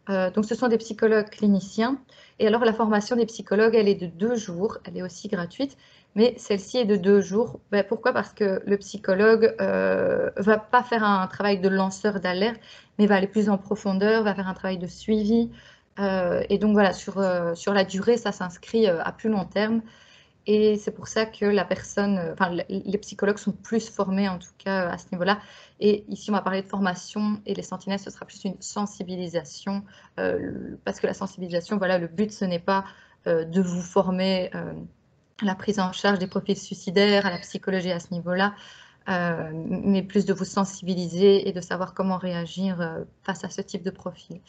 Donc, ce sont des psychologues cliniciens. Et alors, la formation des psychologues, elle est de 2 jours. Elle est aussi gratuite, mais celle-ci est de 2 jours. Pourquoi? Parce que le psychologue ne va pas faire un travail de lanceur d'alerte, mais va aller plus en profondeur, va faire un travail de suivi. Et donc, voilà, sur la durée, ça s'inscrit à plus long terme. Et c'est pour ça que les psychologues sont plus formés, en tout cas, à ce niveau-là. Et ici, on va parler de formation, et les sentinelles, ce sera plus une sensibilisation, parce que la sensibilisation, voilà, le but, ce n'est pas de vous former à la prise en charge des profils suicidaires, à la psychologie à ce niveau-là, mais plus de vous sensibiliser et de savoir comment réagir face à ce type de profil.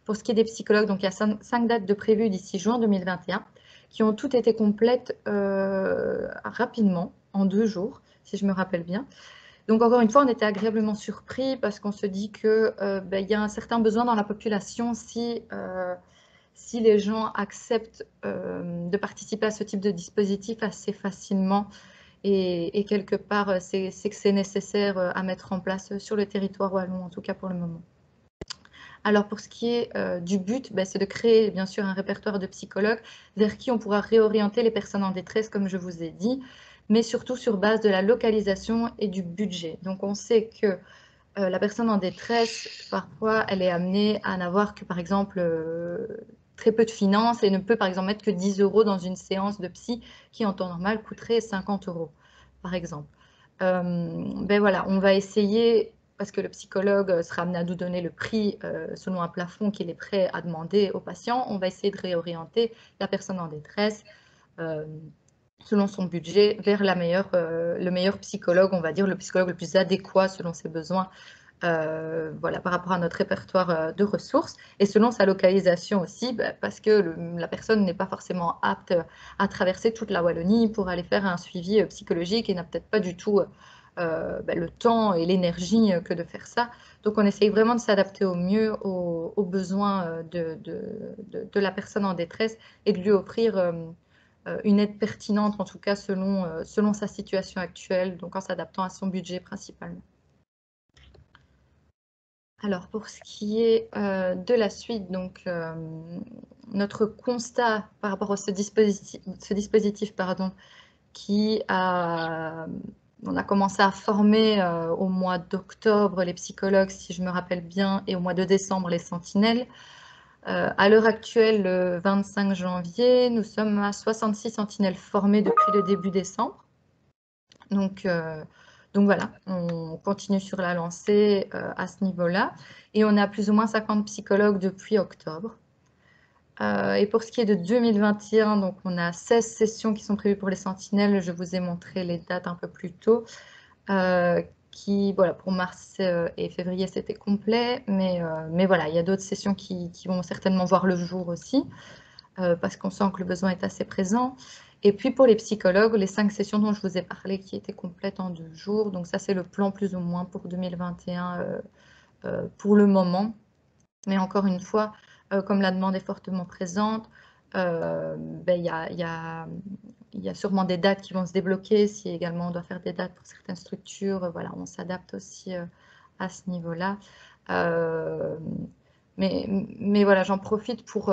Pour ce qui est des psychologues, donc il y a 5 dates de prévues d'ici juin 2021, qui ont toutes été complètes rapidement, en 2 jours, si je me rappelle bien. Donc encore une fois, on était agréablement surpris parce qu'on se dit qu'il y a un certain besoin dans la population si les gens acceptent de participer à ce type de dispositif assez facilement. Et quelque part, c'est que c'est nécessaire à mettre en place sur le territoire wallon, en tout cas pour le moment. Alors, pour ce qui est du but, c'est de créer bien sûr un répertoire de psychologues vers qui on pourra réorienter les personnes en détresse, comme je vous ai dit, mais surtout sur base de la localisation et du budget. Donc, on sait que la personne en détresse, parfois, elle est amenée à n'avoir que, par exemple, très peu de finances et ne peut, par exemple, mettre que 10 € dans une séance de psy qui, en temps normal, coûterait 50 €, par exemple. Voilà, on va essayer parce que le psychologue sera amené à nous donner le prix selon un plafond qu'il est prêt à demander au patient. On va essayer de réorienter la personne en détresse selon son budget vers le meilleur psychologue, on va dire le psychologue le plus adéquat selon ses besoins. Voilà, par rapport à notre répertoire de ressources et selon sa localisation aussi, parce que la personne n'est pas forcément apte à traverser toute la Wallonie pour aller faire un suivi psychologique et n'a peut-être pas du tout le temps et l'énergie que de faire ça. Donc on essaye vraiment de s'adapter au mieux aux besoins de la personne en détresse et de lui offrir une aide pertinente, en tout cas selon sa situation actuelle, donc en s'adaptant à son budget principalement. Alors, pour ce qui est de la suite, donc notre constat par rapport à ce dispositif on a commencé à former au mois d'octobre les psychologues, si je me rappelle bien, et au mois de décembre les sentinelles. À l'heure actuelle, le 25 janvier, nous sommes à 66 sentinelles formées depuis le début décembre. Donc voilà, on continue sur la lancée à ce niveau-là. Et on a plus ou moins 50 psychologues depuis octobre. Et pour ce qui est de 2021, donc on a 16 sessions qui sont prévues pour les sentinelles. Je vous ai montré les dates un peu plus tôt. Voilà, pour mars et février, c'était complet. Mais voilà, il y a d'autres sessions qui vont certainement voir le jour aussi, parce qu'on sent que le besoin est assez présent. Et puis pour les psychologues, les 5 sessions dont je vous ai parlé qui étaient complètes en 2 jours. Donc ça, c'est le plan plus ou moins pour 2021 pour le moment. Mais encore une fois, comme la demande est fortement présente, il y a sûrement des dates qui vont se débloquer. Si également on doit faire des dates pour certaines structures, voilà, on s'adapte aussi à ce niveau-là. Mais voilà, j'en profite pour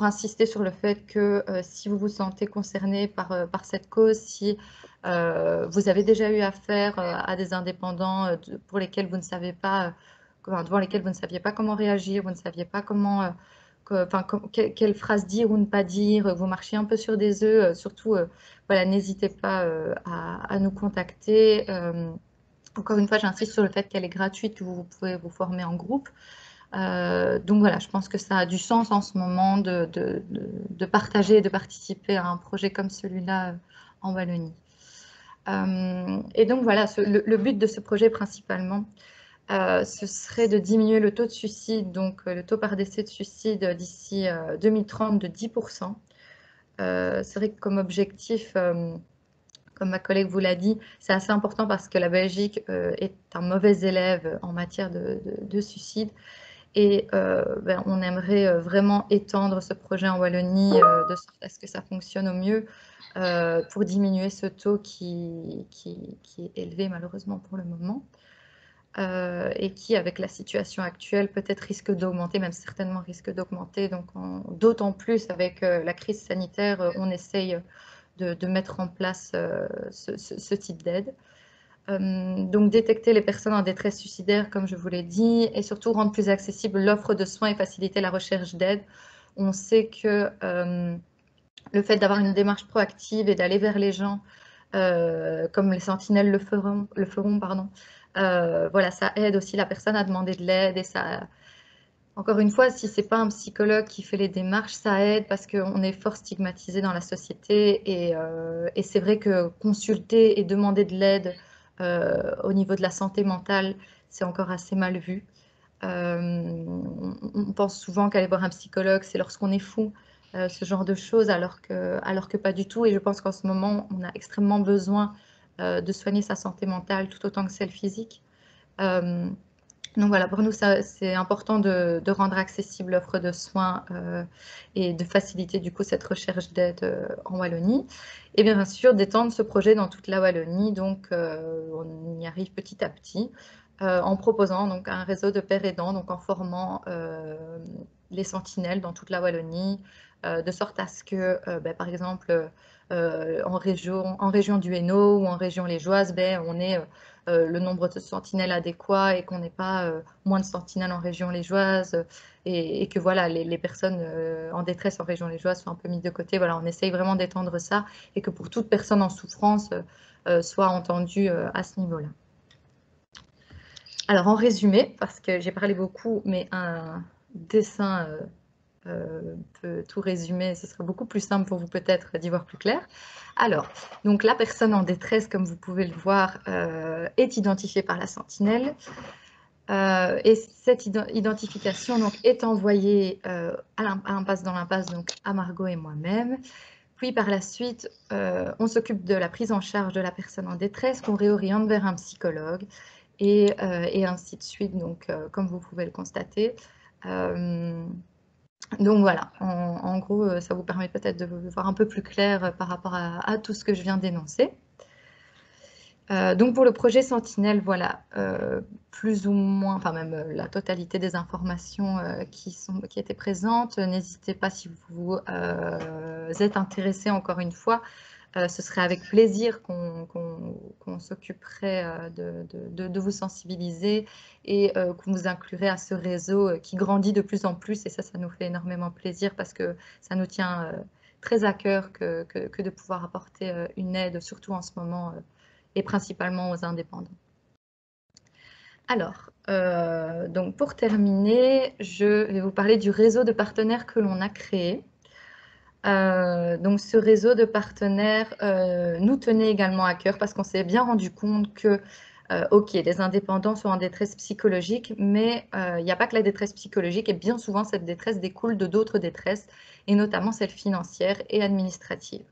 insister sur le fait que si vous vous sentez concerné par cette cause, si vous avez déjà eu affaire à des indépendants pour lesquels vous ne savez pas, devant lesquels vous ne saviez pas comment réagir, vous ne saviez pas comment, quelle phrase dire ou ne pas dire, vous marchiez un peu sur des œufs, surtout, voilà, n'hésitez pas à nous contacter. Encore une fois, j'insiste sur le fait qu'elle est gratuite, que vous pouvez vous former en groupe. Donc voilà, je pense que ça a du sens en ce moment de partager et de participer à un projet comme celui-là en Wallonie. Et donc voilà, le but de ce projet principalement, ce serait de diminuer le taux de suicide, donc le taux par décès de suicide d'ici 2030 de 10%. C'est vrai que comme objectif, comme ma collègue vous l'a dit, c'est assez important parce que la Belgique est un mauvais élève en matière de suicide. Et on aimerait vraiment étendre ce projet en Wallonie de sorte à ce que ça fonctionne au mieux pour diminuer ce taux qui est élevé malheureusement pour le moment et qui, avec la situation actuelle, peut-être risque d'augmenter, même certainement risque d'augmenter. Donc, d'autant plus avec la crise sanitaire, on essaye de mettre en place ce type d'aide. Donc, détecter les personnes en détresse suicidaire, comme je vous l'ai dit, et surtout rendre plus accessible l'offre de soins et faciliter la recherche d'aide. On sait que le fait d'avoir une démarche proactive et d'aller vers les gens, comme les sentinelles le feront, voilà, ça aide aussi la personne à demander de l'aide et ça... Encore une fois, si ce n'est pas un psychologue qui fait les démarches, ça aide parce qu'on est fort stigmatisé dans la société et c'est vrai que consulter et demander de l'aide au niveau de la santé mentale, c'est encore assez mal vu. On pense souvent qu'aller voir un psychologue, c'est lorsqu'on est fou, ce genre de choses, alors que pas du tout. Et je pense qu'en ce moment, on a extrêmement besoin de soigner sa santé mentale tout autant que celle physique. Donc voilà, pour nous, c'est important de rendre accessible l'offre de soins et de faciliter du coup cette recherche d'aide en Wallonie. Et bien sûr, d'étendre ce projet dans toute la Wallonie. Donc, on y arrive petit à petit en proposant donc un réseau de pairs aidants, donc en formant les sentinelles dans toute la Wallonie, de sorte à ce que, par exemple, en région du Hainaut ou en région liégeoise, on ait le nombre de sentinelles adéquat et qu'on n'ait pas moins de sentinelles en région liégeoise et que voilà, les personnes en détresse en région liégeoise soient un peu mises de côté. Voilà, on essaye vraiment d'étendre ça et que pour toute personne en souffrance soit entendue à ce niveau-là. Alors, en résumé, parce que j'ai parlé beaucoup, mais un dessin peut tout résumer, ce sera beaucoup plus simple pour vous peut-être d'y voir plus clair. Alors, donc la personne en détresse, comme vous pouvez le voir, est identifiée par la sentinelle. Et cette identification donc, est envoyée à l'impasse dans l'impasse, donc à Margot et moi-même. Puis par la suite, on s'occupe de la prise en charge de la personne en détresse, qu'on réoriente vers un psychologue et ainsi de suite, donc comme vous pouvez le constater. Donc voilà, en gros, ça vous permet peut-être de voir un peu plus clair par rapport à tout ce que je viens d'énoncer. Donc pour le projet Sentinelle, voilà, plus ou moins, enfin même la totalité des informations qui étaient présentes. N'hésitez pas si vous êtes intéressé, encore une fois, ce serait avec plaisir qu'on s'occuperait de vous sensibiliser et qu'on vous inclurait à ce réseau qui grandit de plus en plus. Et ça nous fait énormément plaisir parce que ça nous tient très à cœur que de pouvoir apporter une aide, surtout en ce moment, et principalement aux indépendants. Alors, donc pour terminer, je vais vous parler du réseau de partenaires que l'on a créé. Donc ce réseau de partenaires nous tenait également à cœur parce qu'on s'est bien rendu compte que, ok, les indépendants sont en détresse psychologique, mais il n'y a pas que la détresse psychologique et bien souvent cette détresse découle de d'autres détresses et notamment celle financière et administrative.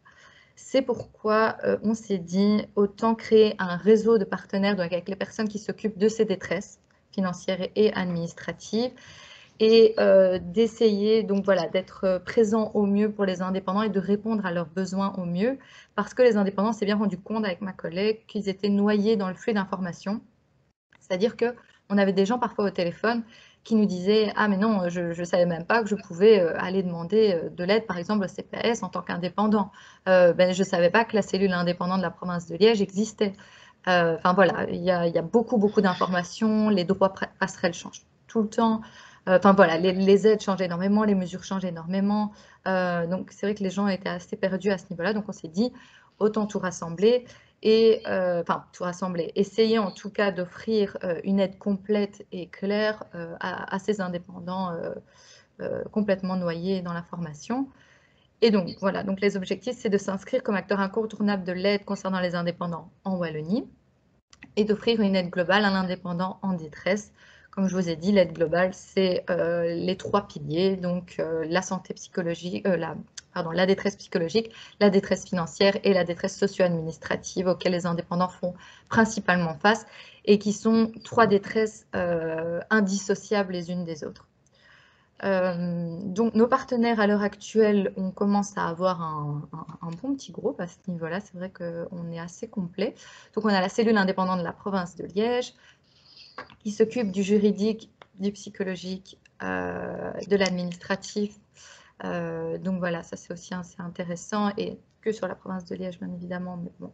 C'est pourquoi on s'est dit autant créer un réseau de partenaires donc avec les personnes qui s'occupent de ces détresses financières et administratives et d'essayer donc voilà d'être présent au mieux pour les indépendants et de répondre à leurs besoins au mieux parce que les indépendants s'est bien rendu compte avec ma collègue qu'ils étaient noyés dans le flux d'informations. C'est-à-dire qu'on avait des gens parfois au téléphone qui nous disaient « Ah mais non, je ne savais même pas que je pouvais aller demander de l'aide, par exemple, au CPS en tant qu'indépendant. Je ne savais pas que la cellule indépendante de la province de Liège existait. » Enfin voilà, il y a beaucoup d'informations, les droits passerelles changent tout le temps. Enfin voilà, les aides changent énormément, les mesures changent énormément. Donc c'est vrai que les gens étaient assez perdus à ce niveau-là. Donc on s'est dit, autant tout rassembler et enfin tout rassembler. Essayer en tout cas d'offrir une aide complète et claire à ces indépendants complètement noyés dans la formation. Et donc voilà, donc les objectifs, c'est de s'inscrire comme acteur incontournable de l'aide concernant les indépendants en Wallonie et d'offrir une aide globale à l'indépendant en détresse. Comme je vous ai dit, l'aide globale, c'est les 3 piliers, donc la santé psychologique, la détresse psychologique, la détresse financière et la détresse socio-administrative auxquelles les indépendants font principalement face et qui sont 3 détresses indissociables les unes des autres. Donc nos partenaires à l'heure actuelle, on commence à avoir un bon petit groupe à ce niveau-là. C'est vrai qu'on est assez complet. Donc on a la cellule indépendante de la province de Liège qui s'occupe du juridique, du psychologique, de l'administratif. Donc voilà, ça c'est aussi assez intéressant et que sur la province de Liège bien évidemment, mais bon,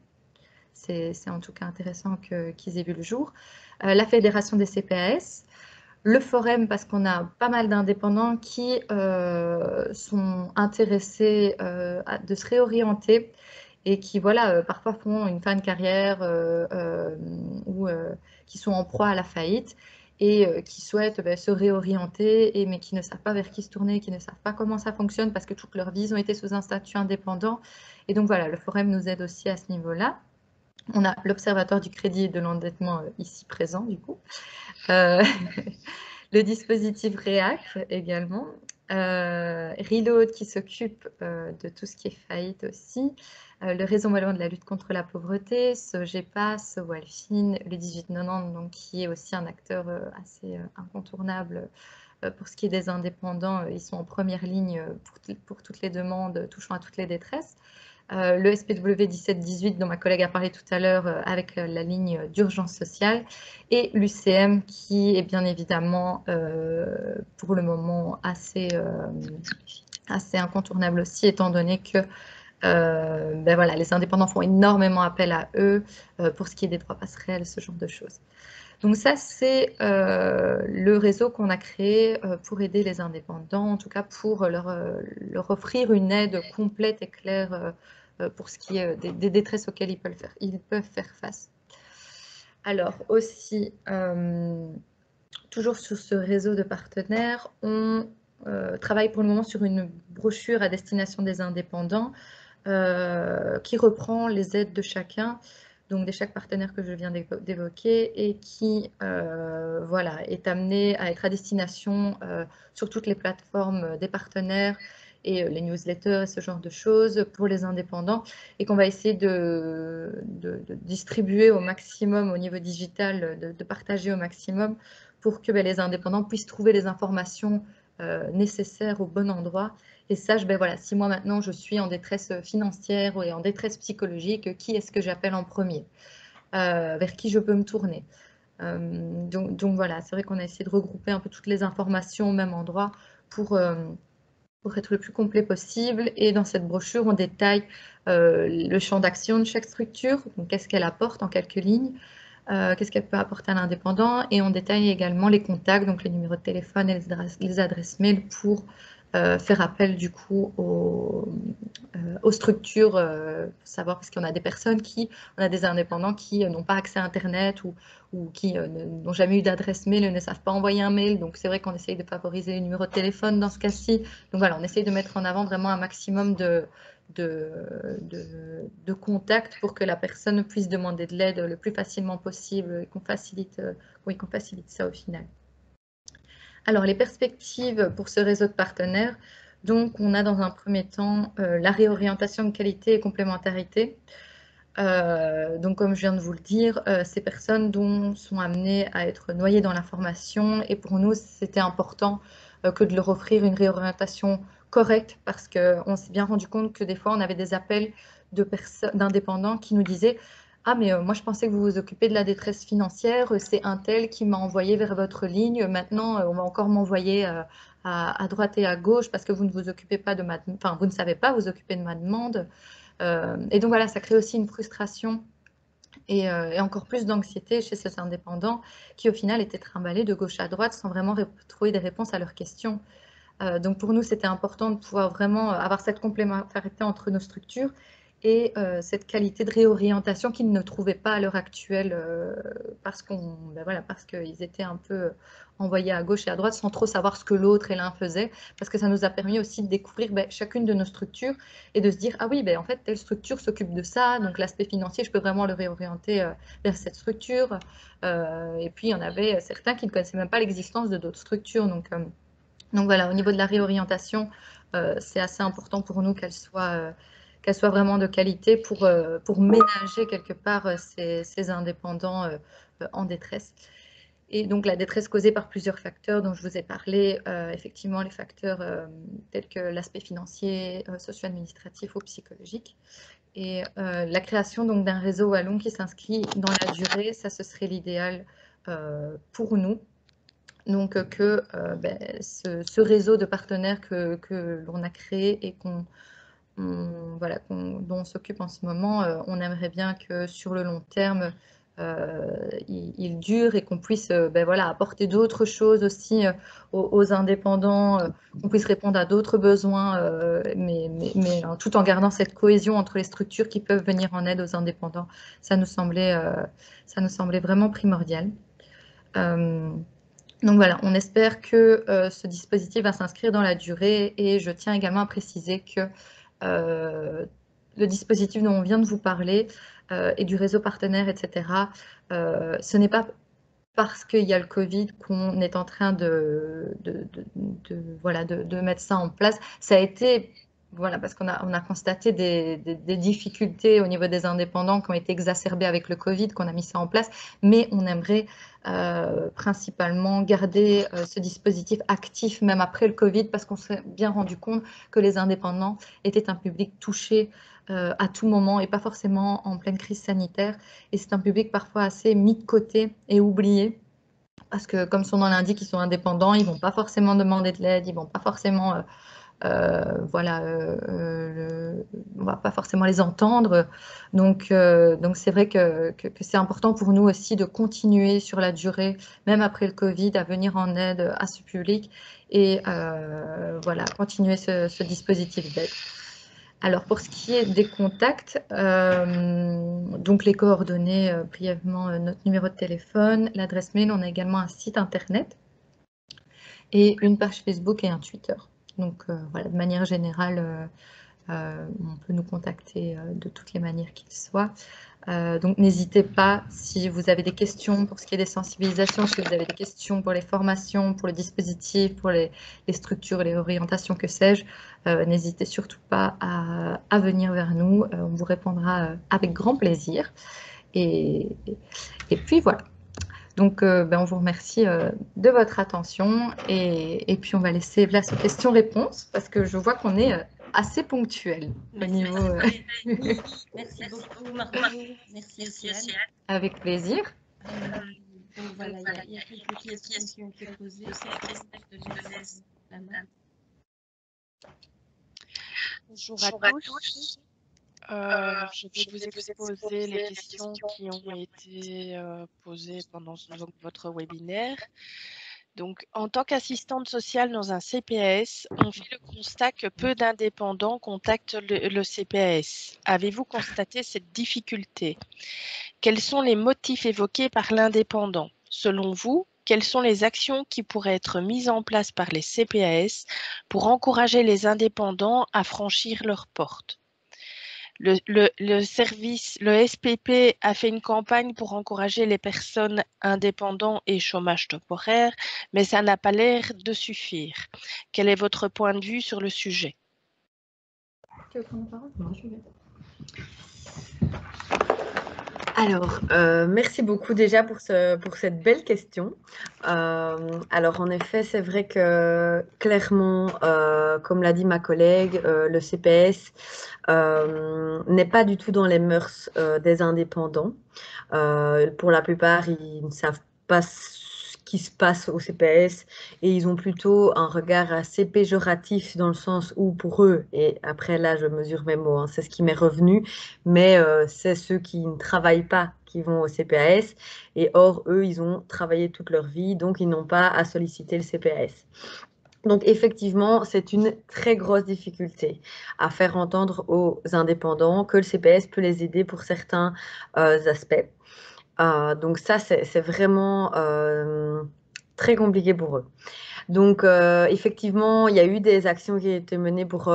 c'est en tout cas intéressant qu'ils aient vu le jour. La fédération des CPAS, le forum, parce qu'on a pas mal d'indépendants qui sont intéressés de se réorienter et qui, voilà, parfois font une fin de carrière ou qui sont en proie à la faillite et qui souhaitent se réorienter, mais qui ne savent pas vers qui se tourner, qui ne savent pas comment ça fonctionne parce que toute leur vie, ils ont été sous un statut indépendant. Et donc, voilà, le forum nous aide aussi à ce niveau-là. On a l'Observatoire du crédit et de l'endettement ici présent, du coup. Le dispositif REACRE également. Reload qui s'occupe de tout ce qui est faillite aussi. Le réseau wallon de la lutte contre la pauvreté, SOGEPAS, Walfin, le 1890, donc, qui est aussi un acteur assez incontournable pour ce qui est des indépendants. Ils sont en première ligne pour toutes les demandes touchant à toutes les détresses. Le SPW 1718 dont ma collègue a parlé tout à l'heure avec la ligne d'urgence sociale et l'UCM qui est bien évidemment pour le moment assez incontournable aussi étant donné que voilà, les indépendants font énormément appel à eux pour ce qui est des droits passerelles, ce genre de choses. Donc ça, c'est le réseau qu'on a créé pour aider les indépendants, en tout cas pour leur offrir une aide complète et claire pour ce qui est des détresses auxquelles ils peuvent faire face. Alors aussi, toujours sur ce réseau de partenaires, on travaille pour le moment sur une brochure à destination des indépendants qui reprend les aides de chacun, donc de chaque partenaire que je viens d'évoquer, et qui voilà, est amené à être à destination sur toutes les plateformes des partenaires et les newsletters et ce genre de choses pour les indépendants, et qu'on va essayer de distribuer au maximum au niveau digital, de partager au maximum pour que les indépendants puissent trouver les informations nécessaires au bon endroit et sachent, voilà, si moi maintenant je suis en détresse financière ou en détresse psychologique, qui est-ce que j'appelle en premier, vers qui je peux me tourner. Donc voilà, c'est vrai qu'on a essayé de regrouper un peu toutes les informations au même endroit pour être le plus complet possible. Et dans cette brochure, on détaille le champ d'action de chaque structure, donc qu'est-ce qu'elle apporte en quelques lignes, qu'est-ce qu'elle peut apporter à l'indépendant, et on détaille également les contacts, donc les numéros de téléphone et les adresses mail pour faire appel du coup aux structures, pour savoir, parce qu'on a des personnes on a des indépendants qui n'ont pas accès à Internet ou qui n'ont jamais eu d'adresse mail et ne savent pas envoyer un mail. Donc c'est vrai qu'on essaye de favoriser les numéros de téléphone dans ce cas-ci. Donc voilà, on essaye de mettre en avant vraiment un maximum de contacts pour que la personne puisse demander de l'aide le plus facilement possible et qu'on facilite ça au final. Alors, les perspectives pour ce réseau de partenaires, donc on a dans un premier temps la réorientation de qualité et complémentarité. Donc, comme je viens de vous le dire, ces personnes sont amenées à être noyées dans l'information, et pour nous, c'était important que de leur offrir une réorientation correcte, parce qu'on s'est bien rendu compte que des fois, on avait des appels d'indépendants qui nous disaient « Ah, mais moi, je pensais que vous vous occupez de la détresse financière, c'est un tel qui m'a envoyé vers votre ligne, maintenant, on va encore m'envoyer à droite et à gauche parce que vous ne vous occupez pas de vous ne savez pas vous occuper de ma demande. » Et donc voilà, ça crée aussi une frustration et encore plus d'anxiété chez ces indépendants qui au final étaient trimballés de gauche à droite sans vraiment trouver des réponses à leurs questions. Donc pour nous, c'était important de pouvoir vraiment avoir cette complémentarité entre nos structures et cette qualité de réorientation qu'ils ne trouvaient pas à l'heure actuelle parce qu'ils étaient un peu envoyés à gauche et à droite sans trop savoir ce que l'autre et l'un faisaient, parce que ça nous a permis aussi de découvrir chacune de nos structures et de se dire « Ah oui, en fait, telle structure s'occupe de ça, donc l'aspect financier, je peux vraiment le réorienter vers cette structure. » Et puis, il y en avait certains qui ne connaissaient même pas l'existence de d'autres structures. Donc voilà, au niveau de la réorientation, c'est assez important pour nous qu'elle soit vraiment de qualité pour ménager quelque part ces indépendants en détresse. Et donc la détresse causée par plusieurs facteurs dont je vous ai parlé, effectivement les facteurs tels que l'aspect financier, socio-administratif ou psychologique. Et la création donc d'un réseau wallon qui s'inscrit dans la durée, ça ce serait l'idéal pour nous. Donc que ce réseau de partenaires que l'on a créé et dont on s'occupe en ce moment, on aimerait bien que sur le long terme, il dure et qu'on puisse apporter d'autres choses aussi aux indépendants, qu'on puisse répondre à d'autres besoins, mais tout en gardant cette cohésion entre les structures qui peuvent venir en aide aux indépendants. Ça nous semblait vraiment primordial. Donc voilà, on espère que ce dispositif va s'inscrire dans la durée, et je tiens également à préciser que le dispositif dont on vient de vous parler et du réseau partenaire, etc., ce n'est pas parce qu'il y a le Covid qu'on est en train de mettre ça en place. Ça a été parce qu'on a constaté des difficultés au niveau des indépendants qui ont été exacerbées avec le Covid, qu'on a mis ça en place, mais on aimerait principalement garder ce dispositif actif même après le Covid, parce qu'on s'est bien rendu compte que les indépendants étaient un public touché à tout moment et pas forcément en pleine crise sanitaire, et c'est un public parfois assez mis de côté et oublié, parce que comme son nom l'indique, ils sont indépendants, ils ne vont pas forcément demander de l'aide, ils ne vont pas forcément on va pas forcément les entendre. Donc c'est vrai que c'est important pour nous aussi de continuer sur la durée, même après le Covid, à venir en aide à ce public et continuer ce dispositif d'aide. Alors, pour ce qui est des contacts, donc les coordonnées, brièvement, notre numéro de téléphone, l'adresse mail, on a également un site internet et une page Facebook et un Twitter. Donc, voilà, de manière générale, on peut nous contacter de toutes les manières qu'il soit. Donc, n'hésitez pas, si vous avez des questions pour ce qui est des sensibilisations, si vous avez des questions pour les formations, pour le dispositif, pour les structures, les orientations, que sais-je, n'hésitez surtout pas à venir vers nous. On vous répondra avec grand plaisir. Et puis voilà. Donc, on vous remercie de votre attention et puis on va laisser place aux questions-réponses parce que je vois qu'on est assez ponctuel au niveau. Merci beaucoup, Margot. Merci, Océane. Avec plaisir. Donc voilà, il y a quelques questions qui ont été posées. Je te laisse la main. Bonjour à tous. Je vais vous exposer les questions qui ont été posées pendant votre webinaire. Donc, en tant qu'assistante sociale dans un CPAS, on fait le constat que peu d'indépendants contactent le CPAS. Avez-vous constaté cette difficulté? Quels sont les motifs évoqués par l'indépendant? Selon vous, quelles sont les actions qui pourraient être mises en place par les CPAS pour encourager les indépendants à franchir leurs portes? Le service, le SPP a fait une campagne pour encourager les personnes indépendantes et chômage temporaire, mais ça n'a pas l'air de suffire. Quel est votre point de vue sur le sujet? Tu veux prendre la parole? Non, je vais. Alors, merci beaucoup déjà pour cette belle question. Alors, en effet, c'est vrai que clairement, comme l'a dit ma collègue, le CPS n'est pas du tout dans les mœurs des indépendants. Pour la plupart, ils ne savent pas ce qui se passe au CPS et ils ont plutôt un regard assez péjoratif dans le sens où pour eux, et après là je mesure mes mots, hein, c'est ce qui m'est revenu, mais c'est ceux qui ne travaillent pas qui vont au CPAS et or eux ils ont travaillé toute leur vie donc ils n'ont pas à solliciter le CPAS. Donc effectivement, c'est une très grosse difficulté à faire entendre aux indépendants que le CPS peut les aider pour certains aspects. Donc ça, c'est vraiment très compliqué pour eux. Donc effectivement, il y a eu des actions qui ont été menées pour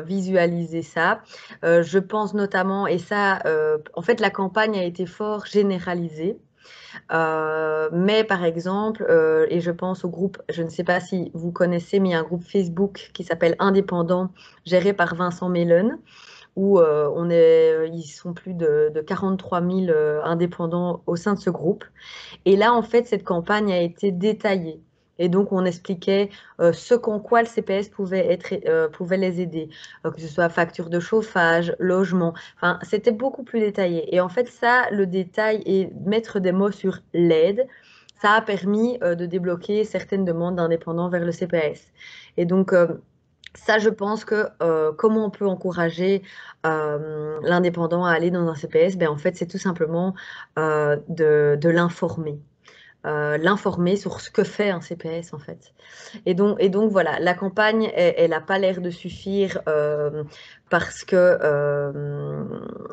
visualiser ça. Je pense notamment, et ça, en fait, la campagne a été fort généralisée. Mais par exemple, et je pense au groupe, je ne sais pas si vous connaissez, mais il y a un groupe Facebook qui s'appelle Indépendants, géré par Vincent Mellon, où ils sont plus de 43 000 indépendants au sein de ce groupe. Et là, en fait, cette campagne a été détaillée. Et donc, on expliquait ce qu'en quoi le CPS pouvait les aider, que ce soit facture de chauffage, logement. Enfin, c'était beaucoup plus détaillé. Et en fait, ça, le détail et mettre des mots sur l'aide, ça a permis de débloquer certaines demandes d'indépendants vers le CPS. Et donc, ça, je pense que comment on peut encourager l'indépendant à aller dans un CPS, ben, en fait, c'est tout simplement de l'informer. L'informer sur ce que fait un CPS en fait. Et donc voilà, la campagne, elle n'a pas l'air de suffire parce que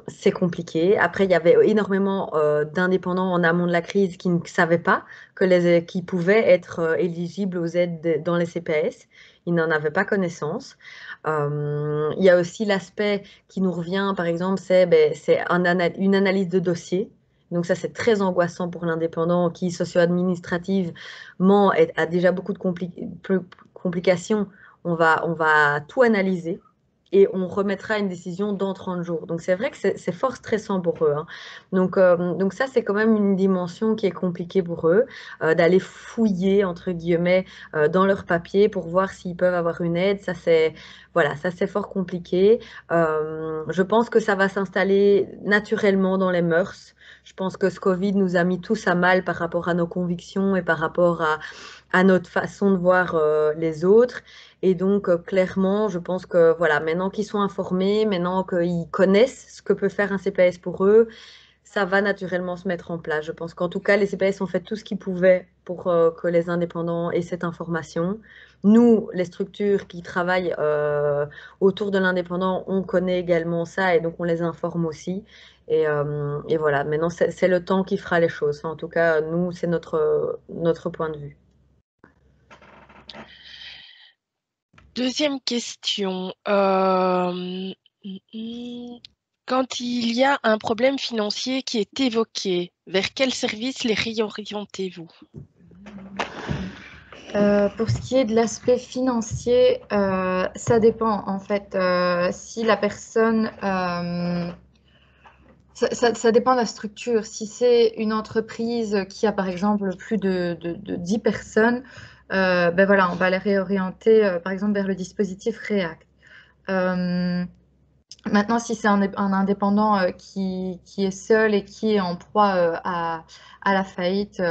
c'est compliqué. Après, il y avait énormément d'indépendants en amont de la crise qui ne savaient pas qu'ils pouvaient être éligibles aux aides dans les CPS. Ils n'en avaient pas connaissance. Il y a aussi l'aspect qui nous revient, par exemple, c'est une analyse de dossier. Donc ça, c'est très angoissant pour l'indépendant qui, socio-administrativement, a déjà beaucoup de complications. On va tout analyser et on remettra une décision dans 30 jours. Donc c'est vrai que c'est fort stressant pour eux, hein. Donc ça, c'est quand même une dimension qui est compliquée pour eux, d'aller fouiller, entre guillemets, dans leurs papiers pour voir s'ils peuvent avoir une aide. Ça, c'est fort compliqué. Je pense que ça va s'installer naturellement dans les mœurs. Je pense que ce Covid nous a mis tous à mal par rapport à nos convictions et par rapport à notre façon de voir les autres. Et donc, clairement, je pense que voilà, maintenant qu'ils sont informés, maintenant qu'ils connaissent ce que peut faire un CPS pour eux, ça va naturellement se mettre en place. Je pense qu'en tout cas, les CPS ont fait tout ce qu'ils pouvaient pour que les indépendants aient cette information. Nous, les structures qui travaillent autour de l'indépendant, on connaît également ça et donc on les informe aussi. Et voilà, maintenant, c'est le temps qui fera les choses. En tout cas, nous, c'est notre point de vue. Deuxième question. Quand il y a un problème financier qui est évoqué, vers quel service les réorientez-vous? Pour ce qui est de l'aspect financier, ça dépend en fait. Si la personne, ça dépend de la structure. Si c'est une entreprise qui a par exemple plus de 10 personnes, ben voilà, on va les réorienter par exemple vers le dispositif React. Maintenant, si c'est un indépendant qui est seul et qui est en proie à la faillite,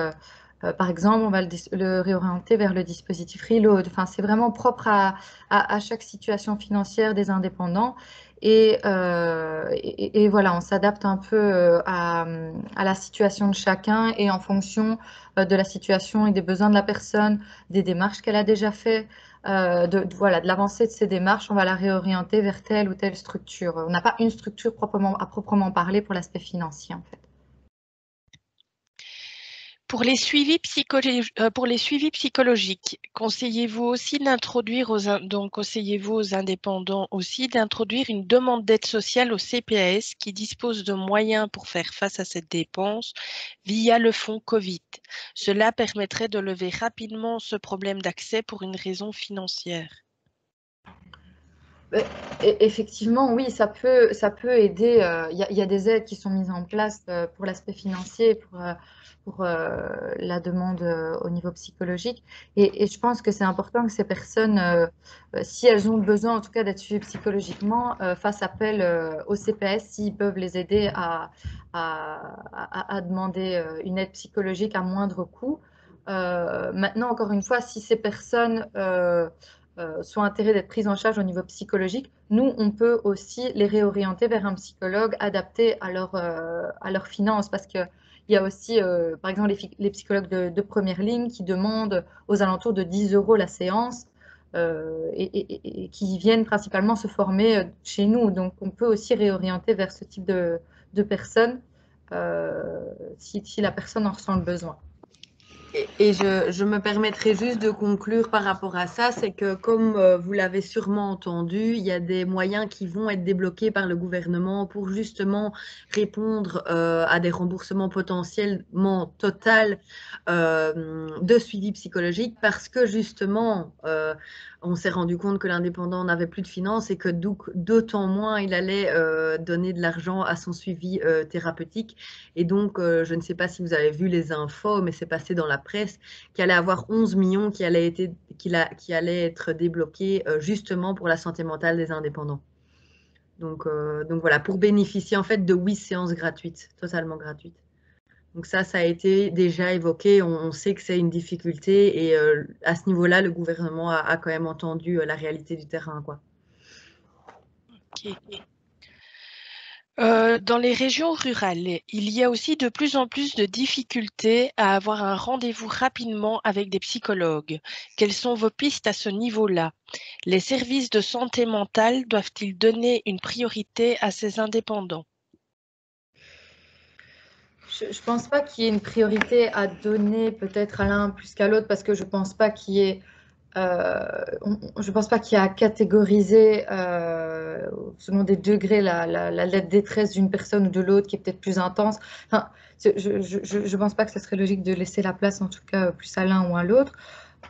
par exemple, on va le réorienter vers le dispositif Reload. Enfin, c'est vraiment propre à chaque situation financière des indépendants. Et voilà, on s'adapte un peu à la situation de chacun et en fonction de la situation et des besoins de la personne, des démarches qu'elle a déjà fait. Voilà, de l'avancée de ces démarches, on va la réorienter vers telle ou telle structure. On n'a pas une structure à proprement parler pour l'aspect financier, en fait. Pour les suivis psychologiques, conseillez-vous aussi d'introduire conseillez-vous aux indépendants aussi d'introduire une demande d'aide sociale au CPAS qui dispose de moyens pour faire face à cette dépense via le fonds Covid. Cela permettrait de lever rapidement ce problème d'accès pour une raison financière. Effectivement, oui, ça peut aider. Il y a des aides qui sont mises en place pour l'aspect financier, pour la demande au niveau psychologique. Et je pense que c'est important que ces personnes, si elles ont besoin en tout cas d'être suivies psychologiquement, fassent appel au CPS s'ils peuvent les aider à demander une aide psychologique à moindre coût. Maintenant, encore une fois, si ces personnes sont intéressées d'être prises en charge au niveau psychologique, nous, on peut aussi les réorienter vers un psychologue adapté à leurs finances parce qu'il y a aussi, par exemple, les psychologues de première ligne qui demandent aux alentours de 10 € la séance et qui viennent principalement se former chez nous. Donc, on peut aussi réorienter vers ce type de personnes si la personne en ressent le besoin. Et je me permettrai juste de conclure par rapport à ça, c'est que comme vous l'avez sûrement entendu, il y a des moyens qui vont être débloqués par le gouvernement pour justement répondre à des remboursements potentiellement totaux de suivi psychologique parce que justement, on s'est rendu compte que l'indépendant n'avait plus de finances et que d'autant moins il allait donner de l'argent à son suivi thérapeutique. Et donc, je ne sais pas si vous avez vu les infos, mais c'est passé dans la presse qu'il allait avoir 11 millions qui allaient être débloqués justement pour la santé mentale des indépendants. Donc voilà, pour bénéficier en fait de 8 séances gratuites, totalement gratuites. Donc ça a été déjà évoqué, on sait que c'est une difficulté et à ce niveau-là, le gouvernement a quand même entendu la réalité du terrain, quoi. Ok. Dans les régions rurales, il y a aussi de plus en plus de difficultés à avoir un rendez-vous rapidement avec des psychologues. Quelles sont vos pistes à ce niveau-là? Les services de santé mentale doivent-ils donner une priorité à ces indépendants? Je ne pense pas qu'il y ait une priorité à donner peut-être à l'un plus qu'à l'autre parce que je ne pense pas qu'il y ait je pense pas qu'il y a à catégoriser selon des degrés la détresse d'une personne ou de l'autre qui est peut-être plus intense. Enfin, je pense pas que ce serait logique de laisser la place en tout cas plus à l'un ou à l'autre.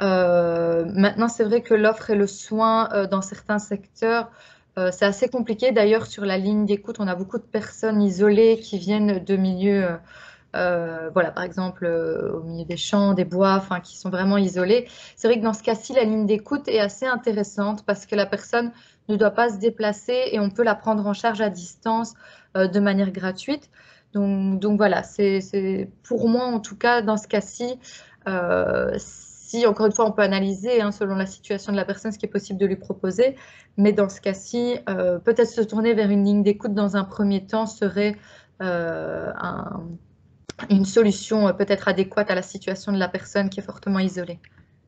Maintenant, c'est vrai que l'offre et le soin dans certains secteurs, c'est assez compliqué. D'ailleurs, sur la ligne d'écoute, on a beaucoup de personnes isolées qui viennent de milieux voilà, par exemple, au milieu des champs, des bois, enfin, qui sont vraiment isolés. C'est vrai que dans ce cas-ci, la ligne d'écoute est assez intéressante parce que la personne ne doit pas se déplacer et on peut la prendre en charge à distance de manière gratuite. Donc voilà, c'est pour moi, en tout cas, dans ce cas-ci, si, encore une fois, on peut analyser selon la situation de la personne ce qui est possible de lui proposer, mais dans ce cas-ci, peut-être se tourner vers une ligne d'écoute dans un premier temps serait une solution peut-être adéquate à la situation de la personne qui est fortement isolée.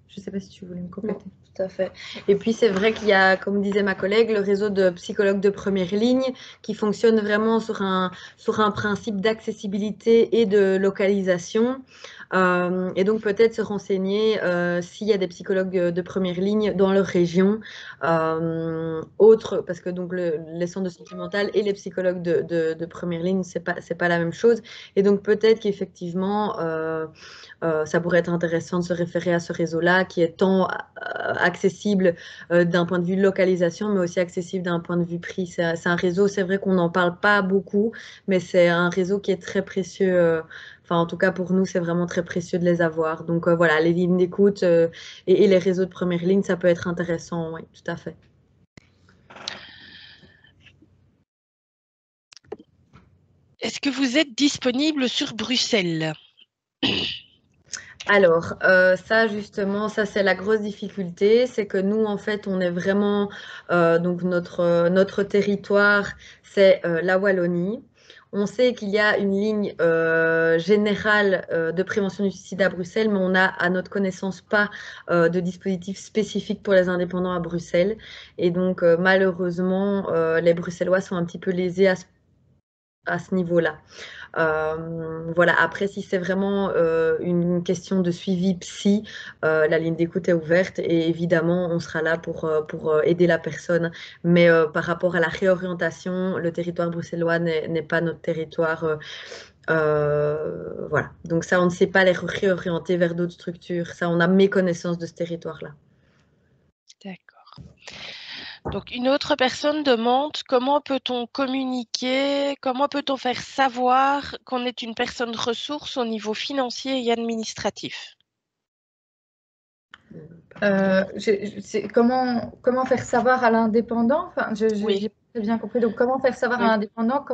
Je ne sais pas si tu voulais me compléter. Tout à fait. Et puis c'est vrai qu'il y a, comme disait ma collègue, le réseau de psychologues de première ligne qui fonctionne vraiment sur un principe d'accessibilité et de localisation. Et donc peut-être se renseigner s'il y a des psychologues de première ligne dans leur région, autres, parce que donc les centres de santé mentale et les psychologues de première ligne, c'est pas la même chose. Et donc peut-être qu'effectivement, ça pourrait être intéressant de se référer à ce réseau-là qui est tant accessible d'un point de vue localisation, mais aussi accessible d'un point de vue prix. C'est un réseau, c'est vrai qu'on n'en parle pas beaucoup, mais c'est un réseau qui est très précieux. Enfin, en tout cas, pour nous, c'est vraiment très précieux de les avoir. Donc voilà, les lignes d'écoute et les réseaux de première ligne, ça peut être intéressant, oui, tout à fait. Est-ce que vous êtes disponible sur Bruxelles? Alors, ça justement, ça c'est la grosse difficulté, c'est que nous en fait, on est vraiment, donc notre territoire, c'est la Wallonie. On sait qu'il y a une ligne générale de prévention du suicide à Bruxelles, mais on n'a à notre connaissance pas de dispositif spécifique pour les indépendants à Bruxelles. Et donc malheureusement, les Bruxellois sont un petit peu lésés à ce niveau-là. Voilà, après, si c'est vraiment une question de suivi psy, la ligne d'écoute est ouverte et évidemment, on sera là pour aider la personne. Mais par rapport à la réorientation, le territoire bruxellois n'est pas notre territoire. Voilà, donc ça, on ne sait pas les réorienter vers d'autres structures. Ça, on a méconnaissance de ce territoire-là. D'accord. Donc, une autre personne demande comment peut-on communiquer, comment peut-on faire savoir qu'on est une personne ressource au niveau financier et administratif? Comment faire savoir à l'indépendant, enfin, Oui. j'ai pas bien compris. Donc, comment faire savoir Oui. à l'indépendant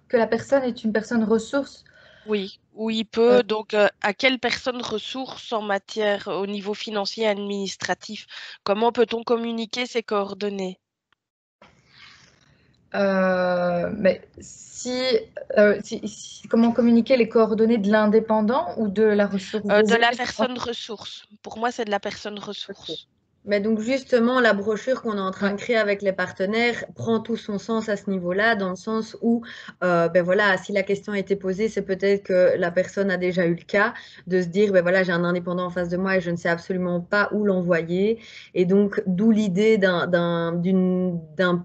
que la personne est une personne ressource? Oui, où il peut, donc à quelle personne ressource en matière au niveau financier et administratif? Comment peut-on communiquer ces coordonnées? Mais comment communiquer les coordonnées de l'indépendant ou de la ressource des De la autres? personne ressource. Pour moi, c'est de la personne ressource. Mais donc justement, la brochure qu'on est en train de créer avec les partenaires prend tout son sens à ce niveau-là, dans le sens où, ben voilà, si la question a été posée, c'est peut-être que la personne a déjà eu le cas de se dire, ben voilà, j'ai un indépendant en face de moi et je ne sais absolument pas où l'envoyer. Et donc, d'où l'idée d'un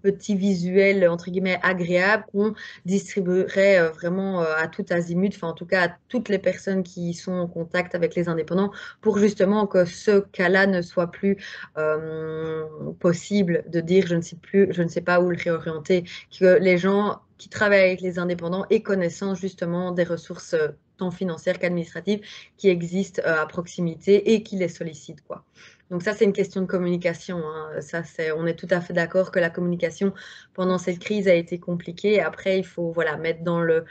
petit visuel, entre guillemets, agréable qu'on distribuerait vraiment à tout azimut, enfin en tout cas à toutes les personnes qui sont en contact avec les indépendants, pour justement que ce cas-là ne soit plus possible de dire je ne sais pas où le réorienter, que les gens qui travaillent avec les indépendants aient connaissance justement des ressources tant financières qu'administratives qui existent à proximité et qui les sollicitent, quoi. Donc ça, c'est une question de communication, hein. Ça, on est tout à fait d'accord que la communication pendant cette crise a été compliquée. Après, il faut voilà, mettre dans le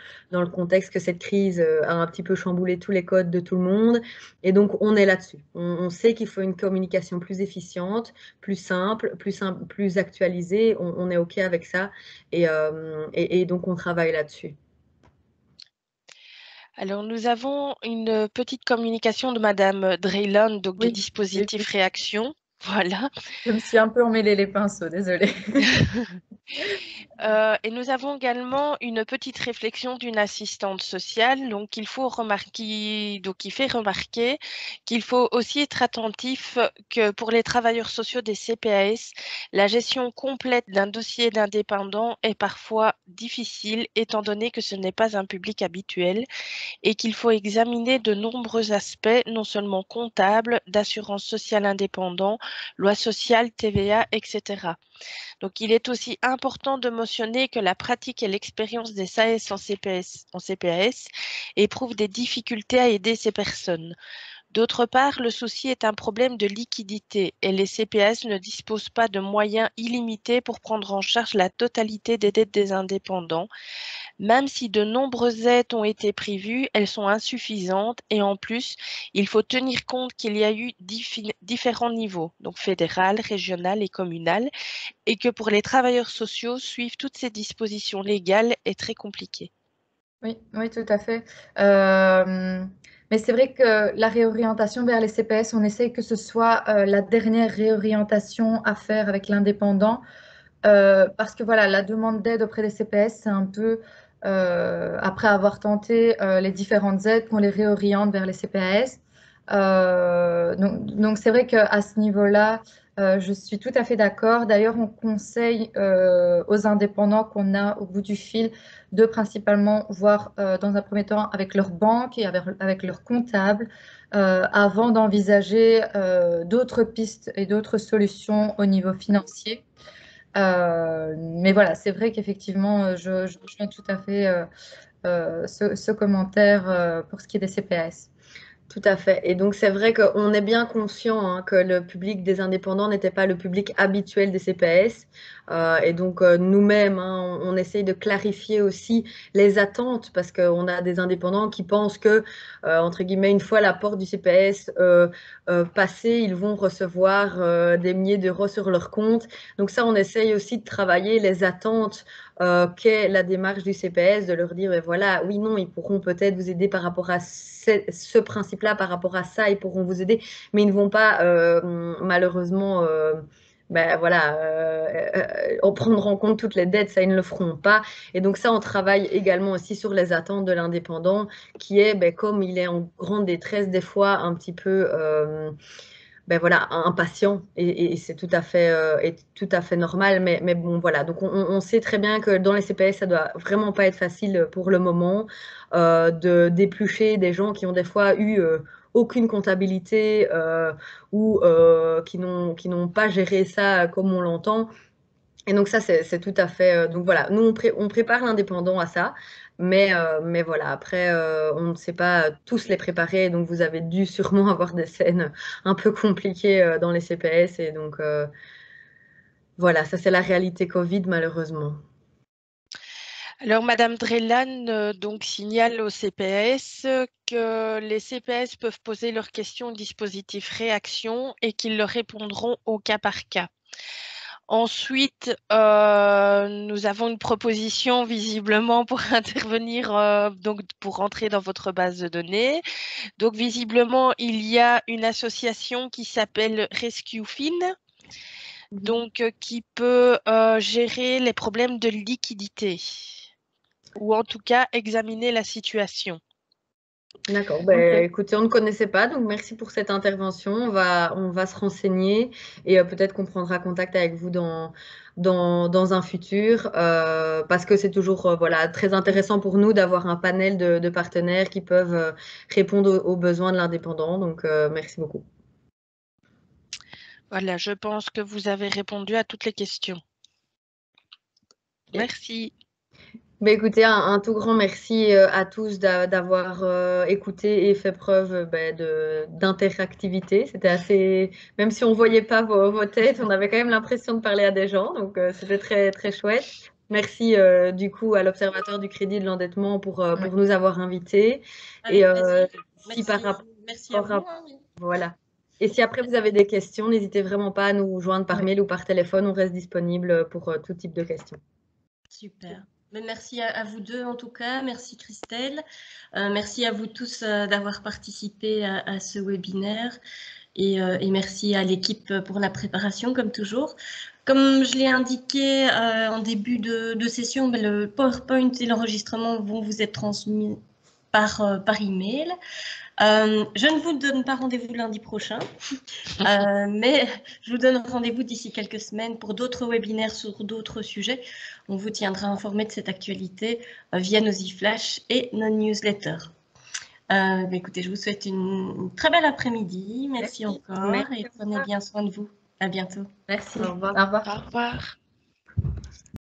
contexte que cette crise a un petit peu chamboulé tous les codes de tout le monde. Et donc, on est là-dessus. On sait qu'il faut une communication plus efficiente, plus simple, plus actualisée. On est OK avec ça. Et donc, on travaille là-dessus. Alors, nous avons une petite communication de Madame Dreyland, donc du Oui, dispositif Réaction. Voilà. je me suis un peu emmêlé les pinceaux, désolée. Et nous avons également une petite réflexion d'une assistante sociale, donc il faut remarquer, donc qui fait remarquer qu'il faut aussi être attentif que pour les travailleurs sociaux des CPAS, la gestion complète d'un dossier d'indépendant est parfois difficile étant donné que ce n'est pas un public habituel et qu'il faut examiner de nombreux aspects, non seulement comptables, d'assurance sociale indépendant, loi sociale, TVA, etc. Donc, il est aussi important de mentionner que la pratique et l'expérience des SAS en CPAS éprouvent des difficultés à aider ces personnes. D'autre part, le souci est un problème de liquidité et les CPAS ne disposent pas de moyens illimités pour prendre en charge la totalité des dettes des indépendants. Même si de nombreuses aides ont été prévues, elles sont insuffisantes et en plus, il faut tenir compte qu'il y a eu différents niveaux, donc fédéral, régional et communal, et que pour les travailleurs sociaux, suivre toutes ces dispositions légales est très compliqué. Oui, oui, tout à fait. Mais c'est vrai que la réorientation vers les CPS, on essaye que ce soit la dernière réorientation à faire avec l'indépendant, parce que voilà, la demande d'aide auprès des CPS, c'est un peu, après avoir tenté les différentes aides, qu'on les réoriente vers les CPAS. Donc c'est vrai qu'à ce niveau-là, je suis tout à fait d'accord. D'ailleurs, on conseille aux indépendants qu'on a au bout du fil de principalement voir dans un premier temps avec leur banque et avec leur comptable avant d'envisager d'autres pistes et d'autres solutions au niveau financier. Mais voilà, c'est vrai qu'effectivement, je rejoins tout à fait ce commentaire pour ce qui est des CPAS. Tout à fait. Et donc, c'est vrai qu'on est bien conscient hein, que le public des indépendants n'était pas le public habituel des CPS. Et donc, nous-mêmes, hein, on essaye de clarifier aussi les attentes parce qu'on a des indépendants qui pensent que, entre guillemets, une fois la porte du CPS passée, ils vont recevoir des milliers d'euros sur leur compte. Donc, ça, on essaye aussi de travailler les attentes qu'est la démarche du CPS, de leur dire, voilà, oui, non, ils pourront peut-être vous aider par rapport à ce principe-là, par rapport à ça, ils pourront vous aider, mais ils ne vont pas malheureusement prendre en compte toutes les dettes, ça, ils ne le feront pas. Et donc ça, on travaille également aussi sur les attentes de l'indépendant, qui est, comme il est en grande détresse, des fois un petit peu voilà, impatient et c'est tout à fait normal. Mais bon, voilà. Donc, on sait très bien que dans les CPS, ça doit vraiment pas être facile pour le moment de d'éplucher des gens qui ont des fois eu aucune comptabilité ou qui n'ont pas géré ça comme on l'entend. Et donc ça, c'est tout à fait... donc voilà, nous, on prépare l'indépendant à ça, mais voilà, après, on ne sait pas tous les préparer, donc vous avez dû sûrement avoir des scènes un peu compliquées dans les CPS, et donc voilà, ça c'est la réalité Covid, malheureusement. Alors, Madame Drellan donc signale au CPS que les CPS peuvent poser leurs questions au dispositif réaction et qu'ils leur répondront au cas par cas. Ensuite, nous avons une proposition visiblement pour intervenir, donc pour rentrer dans votre base de données. Donc visiblement, il y a une association qui s'appelle RescueFin, donc qui peut gérer les problèmes de liquidité, ou en tout cas examiner la situation. D'accord, écoutez, on ne connaissait pas, donc merci pour cette intervention. On va se renseigner et peut-être qu'on prendra contact avec vous dans un futur parce que c'est toujours voilà, très intéressant pour nous d'avoir un panel de partenaires qui peuvent répondre aux besoins de l'indépendant. Donc, merci beaucoup. Voilà, je pense que vous avez répondu à toutes les questions. Merci. Écoutez, un tout grand merci à tous d'avoir écouté et fait preuve d'interactivité. C'était assez, même si on ne voyait pas vos têtes, on avait quand même l'impression de parler à des gens, donc c'était très, très chouette. Merci du coup à l'Observatoire du crédit et de l'endettement pour nous avoir invités. Avec plaisir. Si par rapport merci à vous. voilà. Et si après vous avez des questions, n'hésitez vraiment pas à nous joindre par mail ou par téléphone. On reste disponible pour tout type de questions. Super. Mais merci à vous deux en tout cas. Merci Christelle. Merci à vous tous d'avoir participé à ce webinaire. Et merci à l'équipe pour la préparation, comme toujours. Comme je l'ai indiqué en début de session, le PowerPoint et l'enregistrement vont vous être transmis par email. Je ne vous donne pas rendez-vous lundi prochain, mais je vous donne rendez-vous d'ici quelques semaines pour d'autres webinaires sur d'autres sujets. On vous tiendra informé de cette actualité via nos e-flash et nos newsletters. Écoutez, je vous souhaite une très belle après-midi. Merci encore et prenez bien soin de vous. À bientôt. Merci. Au revoir. Au revoir.